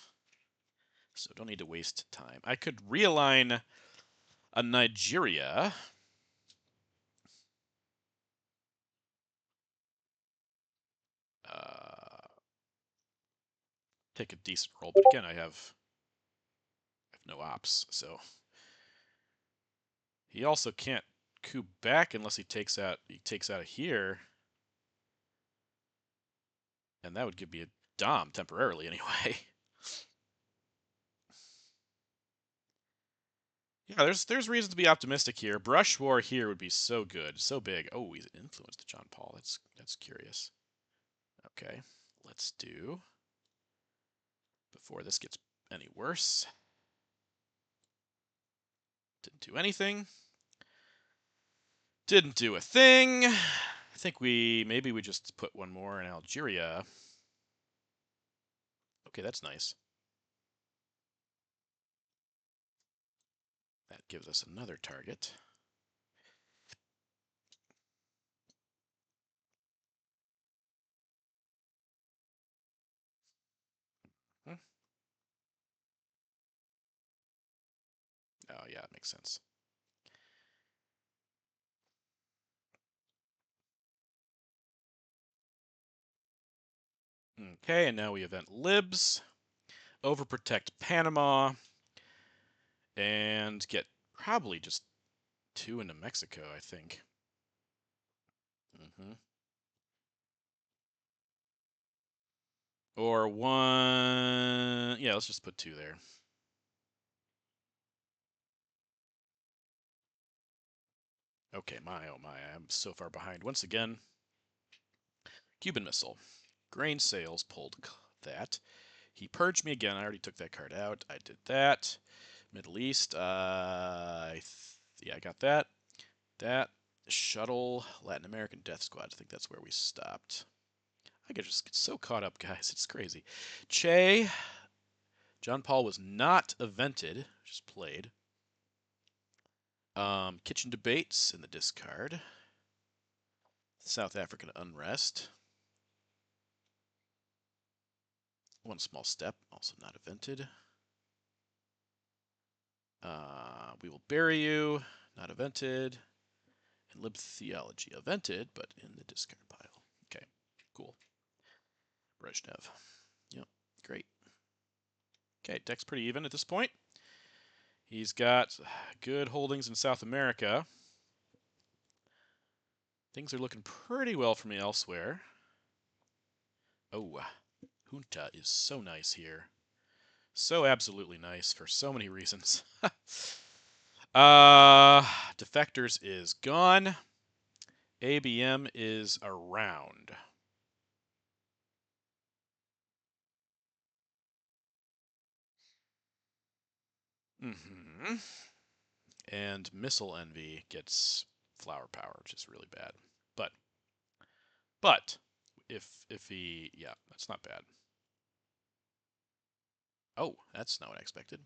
So don't need to waste time. I could realign a Nigeria. Uh, Take a decent roll, but again, I have no ops, so he also can't coup back unless he takes out of here, and that would give me a dom temporarily anyway. Yeah, there's reason to be optimistic here. Brush war here would be so good, so big. Oh, he's influenced John Paul. That's curious. Okay, let's do before this gets any worse. Didn't do anything. Didn't do a thing. I think maybe we just put one more in Algeria. Okay, that's nice. That gives us another target. Hmm. Oh yeah, it makes sense. Okay, and now we event libs, overprotect Panama, and get probably just 2 into Mexico, I think. Mm-hmm. Or 1. Yeah, let's just put 2 there. Okay, my oh my, I'm so far behind. Once again, Cuban Missile. Grain sales pulled that. He purged me again. I already took that card out. I did that. Middle East. Yeah, I got that. That. Shuttle. Latin American Death Squad. I think that's where we stopped. I get just so caught up, guys. It's crazy. Che. John Paul was not evented, just played. Kitchen debates in the discard. South African unrest. One small step, also not evented. We will bury you, not evented. And lib theology, evented, but in the discard pile. Okay, cool. Brezhnev. Yep, great. Okay, deck's pretty even at this point. He's got good holdings in South America. Things are looking pretty well for me elsewhere. Oh, Junta is so nice here. So absolutely nice for so many reasons. Defectors is gone. ABM is around. Mm-hmm. And Missile Envy gets flower power, which is really bad. But if he yeah, that's not bad. Oh, that's not what I expected.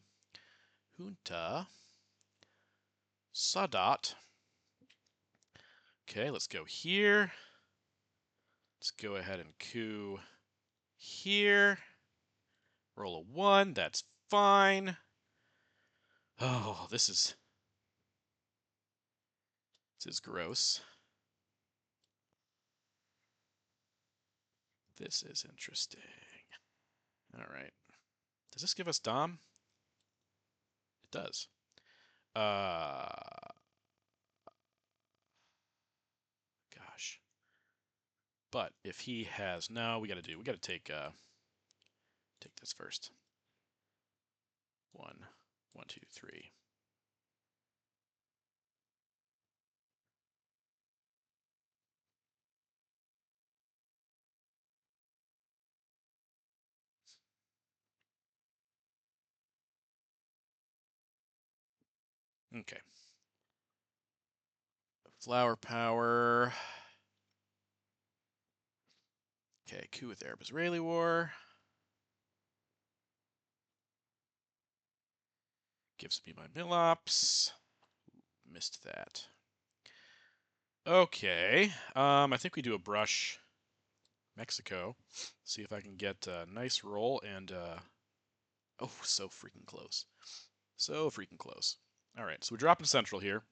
Junta Sadat. Okay, let's go here. Let's go ahead and coup here. Roll a 1. That's fine. Oh, this is gross. This is interesting. All right. Does this give us Dom? It does. Gosh. But if he has, no, we got to take this first. 1, 1, 2, 3. Okay. Flower power. Okay, coup with Arab-Israeli war. Gives me my Millops. Missed that. Okay. I think we do a brush Mexico. See if I can get a nice roll and oh, so freaking close. So freaking close. All right, so we're dropping Central here.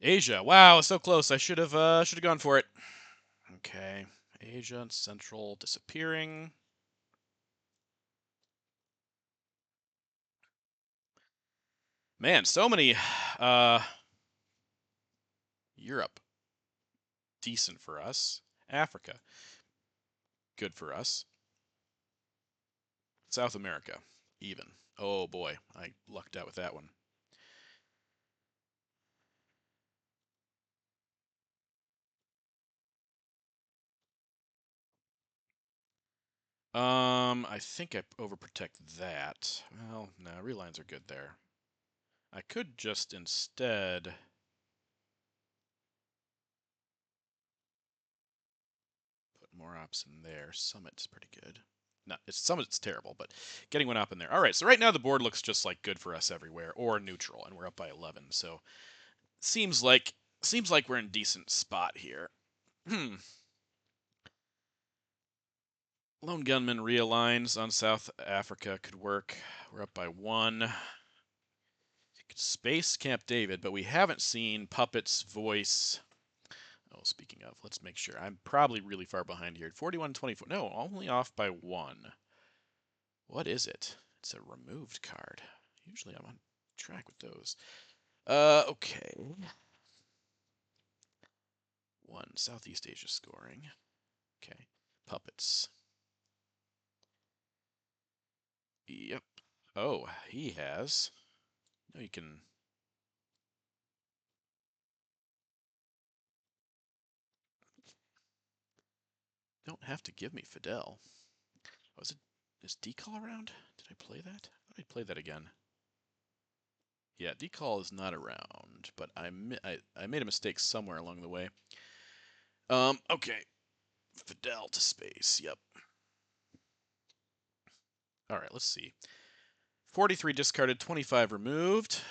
Asia. Wow, so close. I should have gone for it. Okay. Asia and Central disappearing. Man, so many Europe. Decent for us. Africa. Good for us. South America. Even. Oh boy, I lucked out with that one. I think I overprotect that. Well, no, relines are good there. I could just instead put more ops in there. Summit's pretty good. No, Summit's terrible, but getting one up in there. All right, so right now the board looks just like good for us everywhere, or neutral, and we're up by 11. So seems like we're in decent spot here. Lone Gunman realigns on South Africa could work. We're up by 1. Space Camp David, but we haven't seen Puppet's voice. Oh, speaking of, let's make sure. I'm probably really far behind here. 41-24. No, only off by 1. What is it? It's a removed card. Usually I'm on track with those. Okay. 1. Southeast Asia scoring. Okay. Puppets. Yep. Oh, he has. No, you can. Don't have to give me Fidel. Was it? Is Decall around? Did I play that? I thought I played that again. Yeah, Decall is not around, but I made a mistake somewhere along the way. Okay. Fidel to space. Yep. All right, let's see. 43 discarded, 25 removed.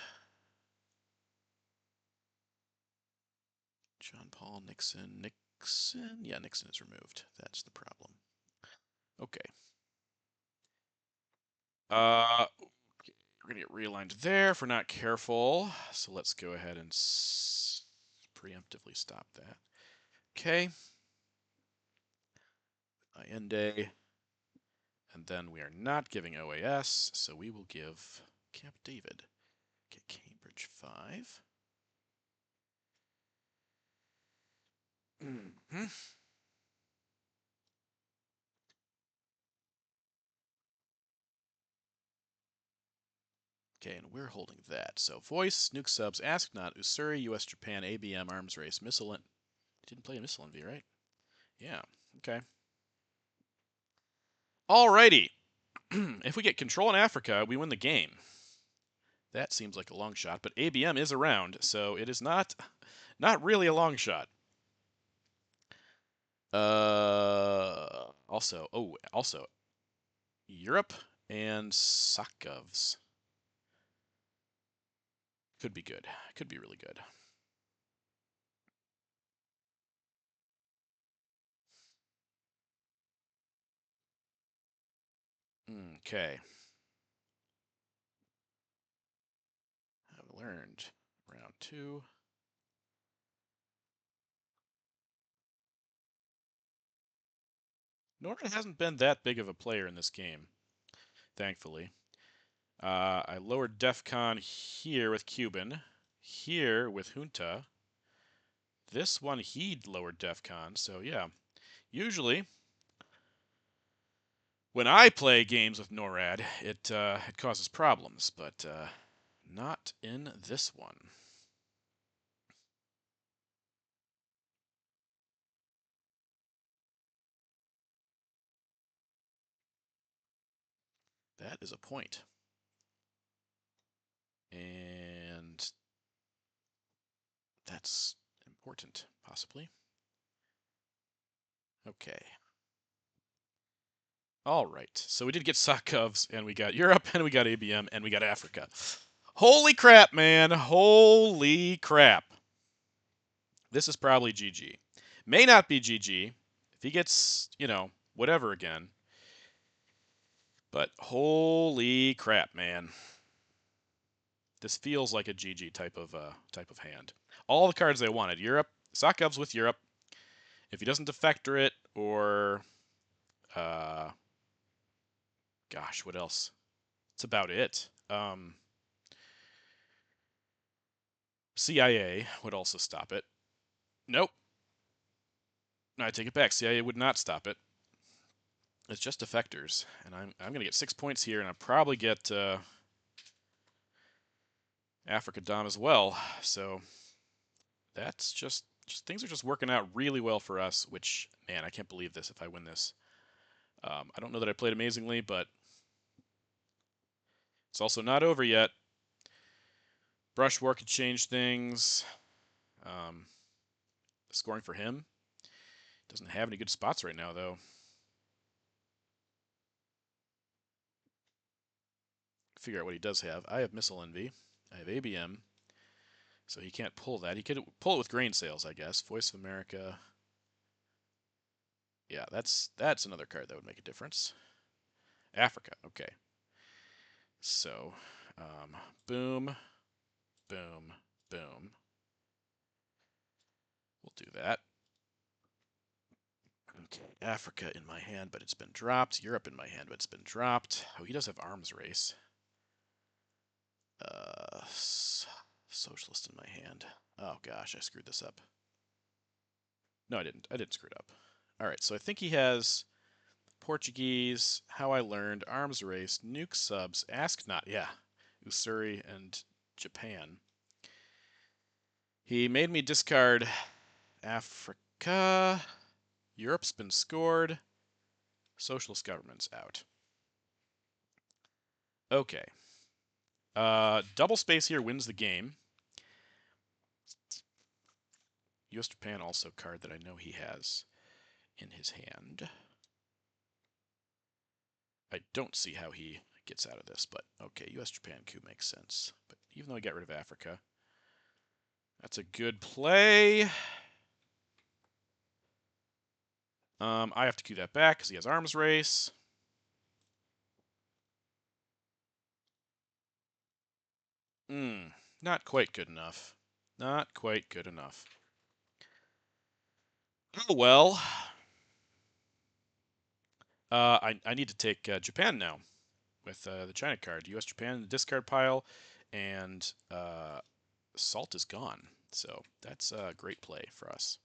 John Paul, Nixon. Yeah, Nixon is removed. That's the problem. Okay. We're going to get realigned there if we're not careful. So let's go ahead and preemptively stop that. Okay. Allende. And then we are not giving OAS, so we will give Camp David. Get Cambridge 5. Mm-hmm. Okay, and we're holding that. So voice, nuke subs, ask not, Usuri, US, Japan, ABM, arms race, missile. Didn't play a missile envy, right? Yeah. Okay. Alrighty. If we get control in Africa, we win the game. That seems like a long shot, but ABM is around, so it is not really a long shot. Also, Europe and Sakovs could be good. Could be really good. Okay. learned. Round 2. Norton hasn't been that big of a player in this game, thankfully. I lowered DEFCON here with Cuban, here with Junta. This one he lowered DEFCON, so yeah. Usually, when I play games with NORAD, it causes problems, but not in this one. That is a point. And that's important, possibly. Okay. All right. So we did get Sakovs, and we got Europe, and we got ABM, and we got Africa. Holy crap, man. Holy crap. This is probably GG. May not be GG. If he gets, whatever again. But holy crap, man. This feels like a GG type of hand. All the cards I wanted. Europe, Sakovs with Europe. If he doesn't defector it, or gosh, what else? That's about it. CIA would also stop it. Nope. No, I take it back. CIA would not stop it. It's just defectors, and I'm gonna get 6 points here, and I'll probably get Africa Dom as well. So that's just things are just working out really well for us. Which, man, I can't believe this. If I win this, I don't know that I played amazingly, but it's also not over yet. Brush war could change things. Scoring for him doesn't have any good spots right now, though. Figure out what he does have. I have Missile Envy. I have ABM. So he can't pull that. He could pull it with grain sales, I guess. Voice of America. Yeah, that's another card that would make a difference. Africa, okay. So, boom, boom, boom. We'll do that. Okay, Africa in my hand, but it's been dropped. Europe in my hand, but it's been dropped. Oh, he does have arms race. Socialist in my hand. Oh gosh, I screwed this up. No, I didn't. I didn't screw it up. All right, so I think he has Portuguese, How I Learned, Arms Race, Nuke Subs, Ask Not. Yeah, Usuri and Japan. He made me discard Africa. Europe's been scored. Socialist government's out. Okay. Double space here wins the game. US Japan also a card that I know he has in his hand. I don't see how he gets out of this, but okay, US Japan coup makes sense. But even though I got rid of Africa, that's a good play. I have to cue that back because he has arms race. Not quite good enough. Not quite good enough. Oh well. I need to take Japan now with the China card. U.S. Japan in the discard pile, and Salt is gone. So that's a great play for us.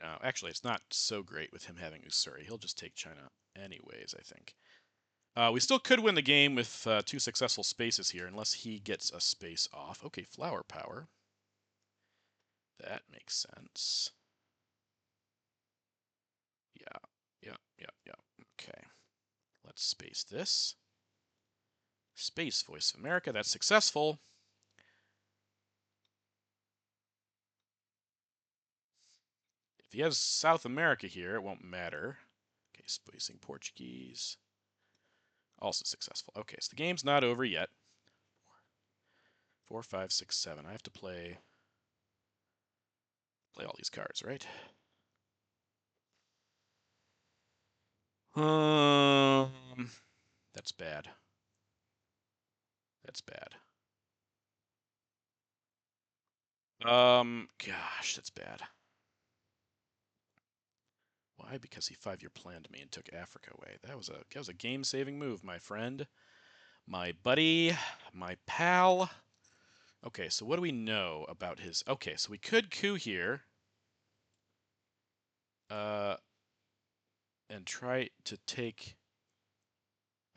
Now, actually, it's not so great with him having Usuri. He'll just take China anyways, I think. We still could win the game with 2 successful spaces here, unless he gets a space off. Okay, flower power. That makes sense. Yeah. Okay. Let's space this. Space Voice of America. That's successful. If he has South America here, it won't matter. Okay, spacing Portuguese. Also successful. Okay, so the game's not over yet. 4, 5, 6, 7. I have to play all these cards, right? That's bad. That's bad. Gosh, that's bad. Why? Because he 5-year planned me and took Africa away. That was a game-saving move, my friend, my buddy, my pal. Okay, so what do we know about his? Okay, so we could coup here, uh, and try to take.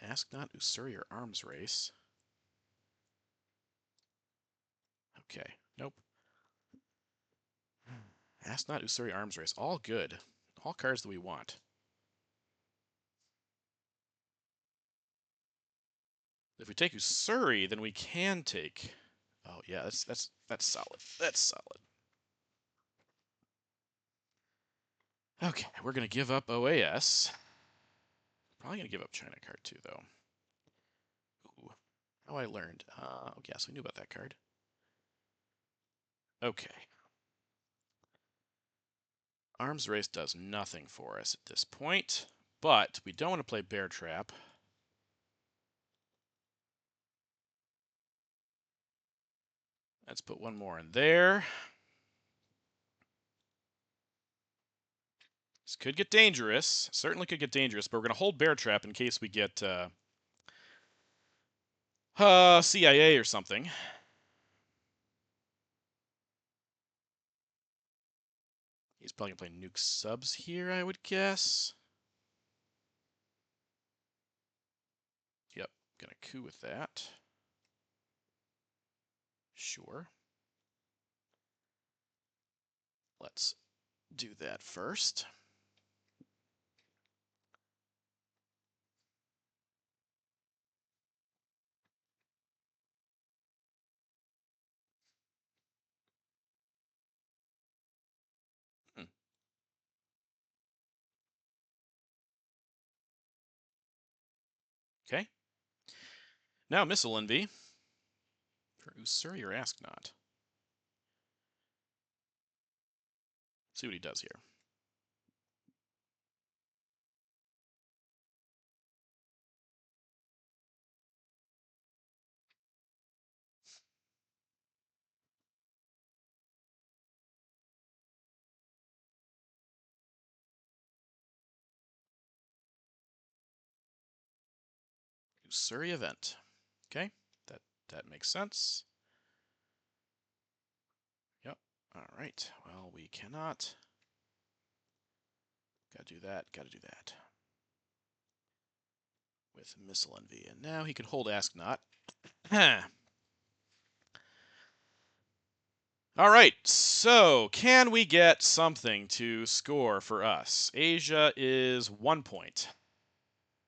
Ask not Usuri or arms race. Okay, nope. Ask not Usuri arms race. All good. All cards that we want. If we take Usuri, then we can take. Oh yeah, that's solid. That's solid. Okay, we're gonna give up OAS. Probably gonna give up China card too, though. Ooh, how I learned. Yes, we knew about that card. Okay. Arms race does nothing for us at this point, but we don't want to play Bear Trap. Let's put one more in there. This could get dangerous. Certainly could get dangerous, but we're going to hold Bear Trap in case we get CIA or something. He's probably going to play Nuke Subs here, I would guess. Yep, going to coup with that. Sure. Let's do that first. Okay. Now Missile Envy for Usuri or Ask Not. See what he does here. Usuri event. Okay, that makes sense. Yep. All right. Well, we cannot. Gotta do that. Gotta do that. With Missile Envy, and now he can hold Ask Not. All right. So, can we get something to score for us? Asia is 1 point.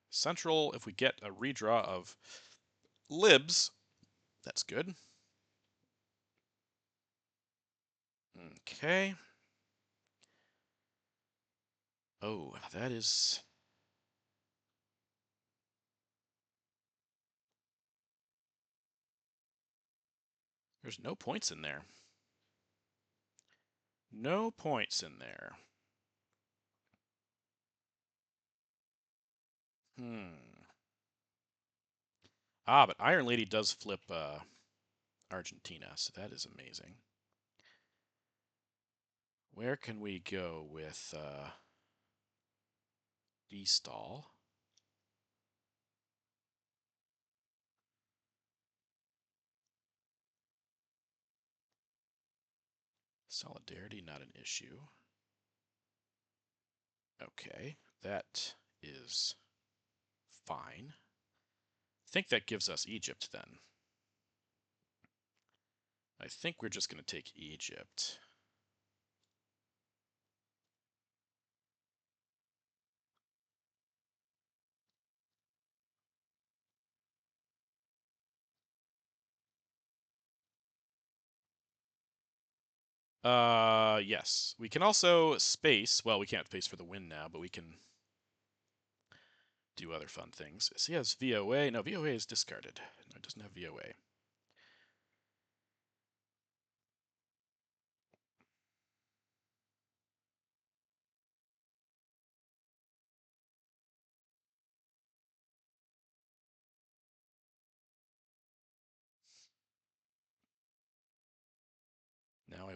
Central, if we get a redraw of libs, that's good. Okay. Oh, that is. There's no points in there. No points in there. But Iron Lady does flip Argentina, so that is amazing. Where can we go with D-stall? Solidarity, not an issue. Okay, that is fine. I think that gives us Egypt then. I think we're just going to take Egypt. Yes. We can also space. Well, we can't space for the win now, but we can do other fun things. So he has VOA. No, VOA is discarded. No, it doesn't have VOA.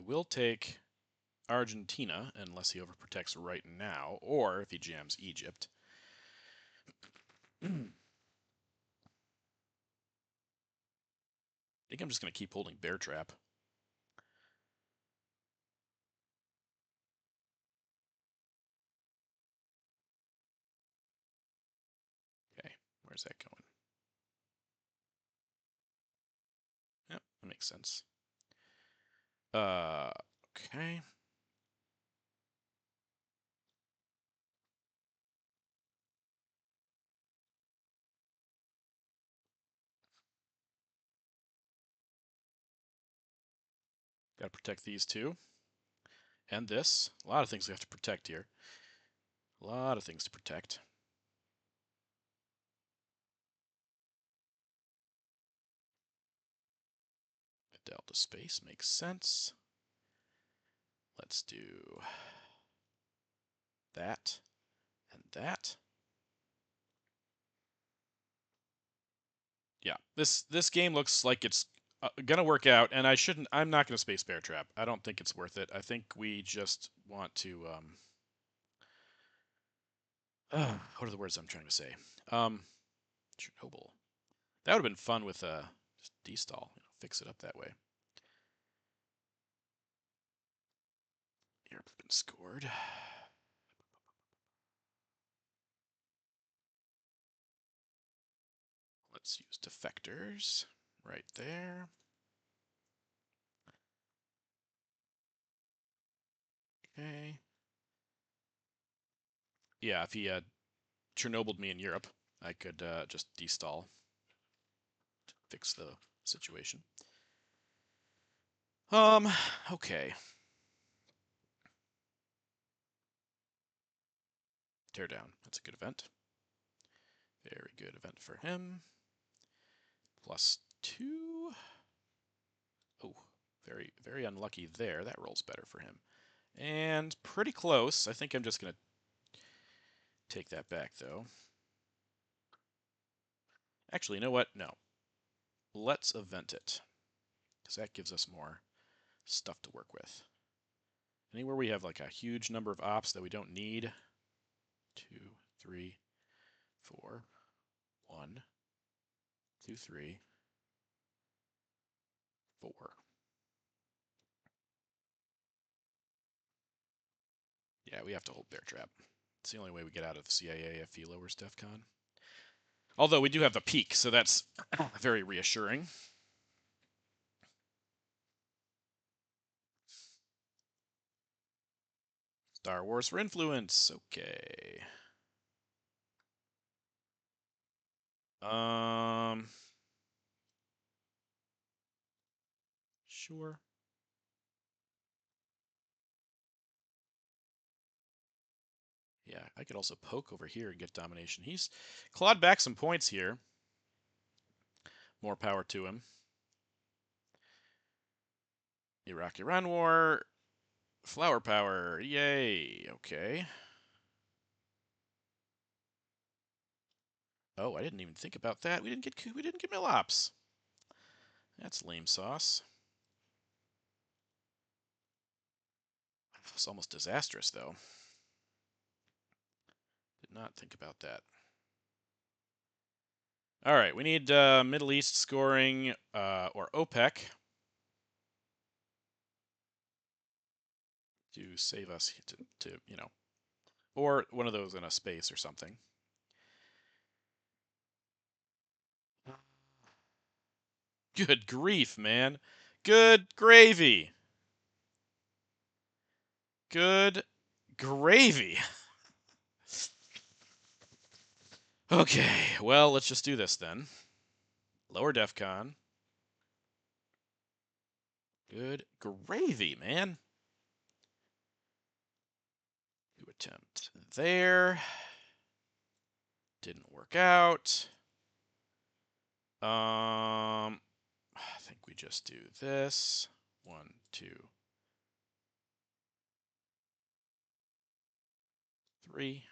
will take Argentina, unless he overprotects right now, or if he jams Egypt. I think I'm just going to keep holding Bear Trap. Okay, where's that going? Yep, that makes sense. Okay. Got to protect these two. And this. A lot of things we have to protect here. A lot of things to protect. Delta space makes sense. Let's do that and that. Yeah, this game looks like it's gonna work out, and I'm not gonna space Bear Trap. I don't think it's worth it. I think we just want to what are the words I'm trying to say? Chernobyl. That would have been fun with just destall, fix it up that way. Europe's been scored. Let's use defectors right there. Okay. Yeah, if he had Chernobyled me in Europe, I could just destall to fix the situation. Okay. Tear down. That's a good event. Very good event for him. +2. Oh, very, very unlucky there. That rolls better for him. And pretty close. I think I'm just going to take that back, though. Actually, you know what? No. Let's event it, because that gives us more stuff to work with. Anywhere we have like a huge number of ops that we don't need. 2, 3, 4. 1, 2, 3, 4. Yeah, we have to hold Bear Trap. It's the only way we get out of the CIA if he lowers DEF CON. Although we do have the peak, so that's very reassuring. Star Wars for influence. Okay. Sure. Yeah, I could also poke over here and get domination. He's clawed back some points here. More power to him. Iraq-Iran war. Flower power. Yay. Okay. Oh, I didn't even think about that. We didn't get Milops. That's lame sauce. It's almost disastrous, though. Did not think about that. All right, we need Middle East scoring or OPEC to save us to or one of those in a space or something. Good grief, man. Good gravy. Good gravy. Okay, well, let's just do this then. Lower DEF CON. Good gravy, man. New attempt there. Didn't work out. I think we just do this. 1, 2, 3.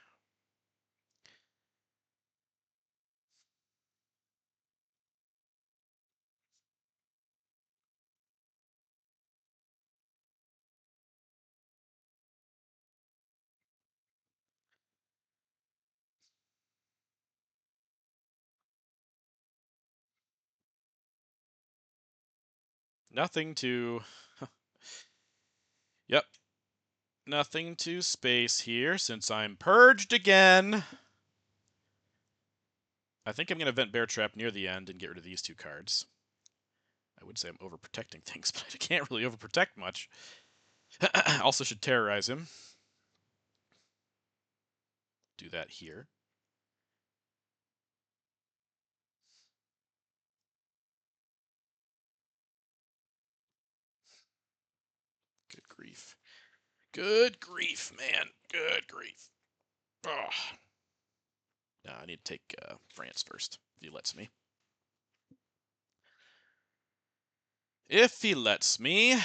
Nothing to... Yep. Nothing to space here since I'm purged again. I think I'm going to vent Bear Trap near the end and get rid of these two cards. I would say I'm overprotecting things, but I can't really overprotect much. Also should terrorize him. Do that here. Good grief. Good grief, man. Good grief. Oh. No, I need to take France first, if he lets me. If he lets me.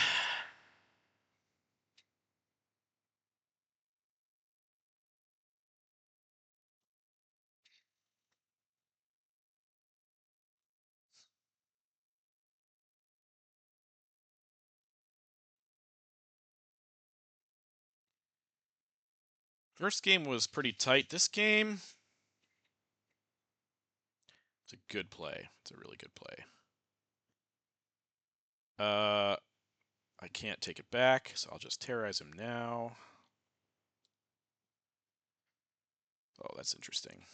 First game was pretty tight. This game, it's a good play. It's a really good play. I can't take it back, so I'll just terrorize him now. Oh, that's interesting.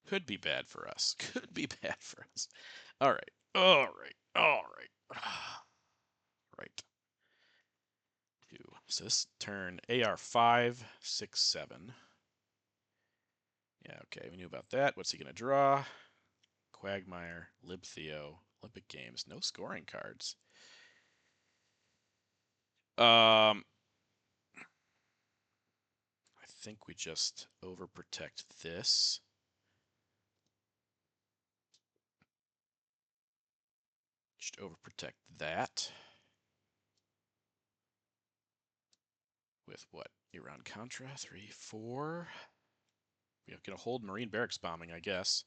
Could be bad for us. Could be bad for us. All right. All right. All right. Right. 2. So this turn AR5, 6, 7. Yeah, okay. We knew about that. What's he going to draw? Quagmire, Libtheo, Olympic Games. No scoring cards. I think we just overprotect this. Just overprotect that. With what? Iran Contra, 3, 4. We're going to hold Marine Barracks bombing, I guess.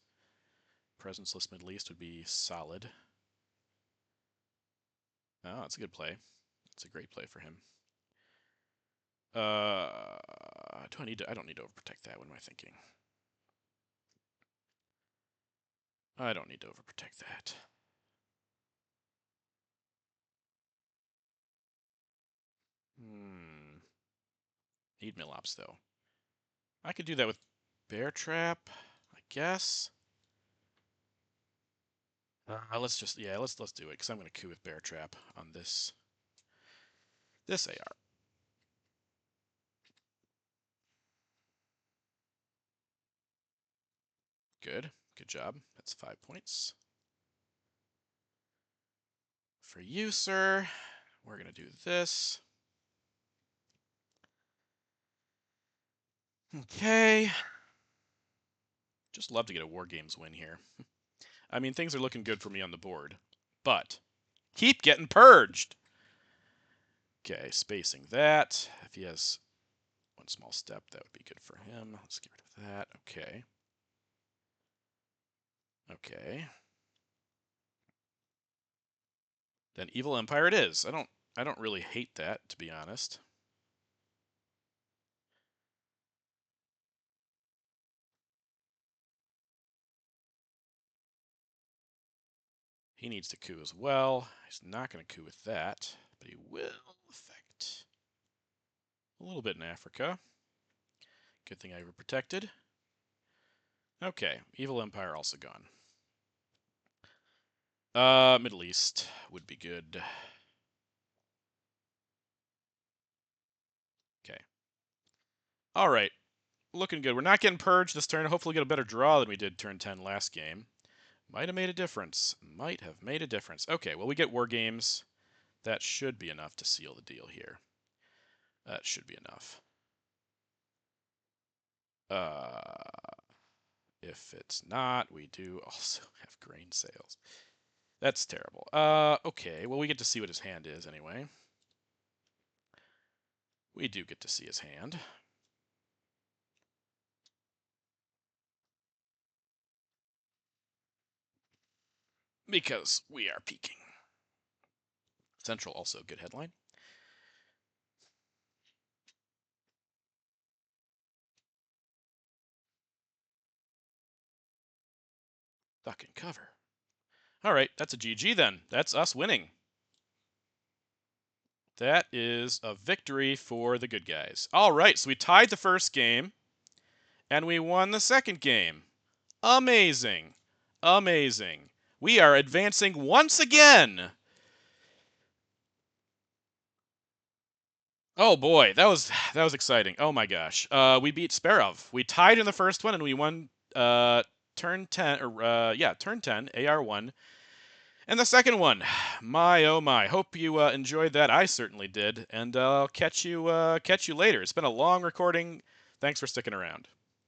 Presenceless Middle East would be solid. Oh, that's a good play. It's a great play for him. Do I need to? I don't need to overprotect that. What am I thinking? I don't need to overprotect that. Need Millops though. I could do that with Bear Trap, I guess. Let's just let's do it because I'm going to coup with Bear Trap on this AR. Good job. That's 5 points for you, sir. We're going to do this. Okay. Just love to get a War Games win here. I mean, things are looking good for me on the board, but keep getting purged. Okay, spacing that. If he has one small step, that would be good for him. Let's get rid of that. Okay. Okay. Then Evil Empire it is. I don't really hate that, to be honest. He needs to coup as well. He's not going to coup with that, but he will affect a little bit in Africa. Good thing I overprotected. Okay, Evil Empire also gone. Middle East would be good. Okay. All right. Looking good. We're not getting purged this turn. Hopefully get a better draw than we did turn 10 last game. Might have made a difference. Might have made a difference. Okay, well, we get War Games. That should be enough to seal the deal here. That should be enough. If it's not, we do also have grain sales. That's terrible. Okay, well, we get to see what his hand is anyway. We do get to see his hand. Because we are peaking. Central also a good headline. Duck and cover. All right, that's a GG then. That's us winning. That is a victory for the good guys. All right, so we tied the first game, and we won the second game. Amazing. Amazing. We are advancing once again. Oh boy, that was exciting. Oh my gosh. We beat Sparrov. We tied in the first one and we won turn 10 or turn 10 AR1. And the second one. My oh my. Hope you enjoyed that. I certainly did. And I'll catch you later. It's been a long recording. Thanks for sticking around.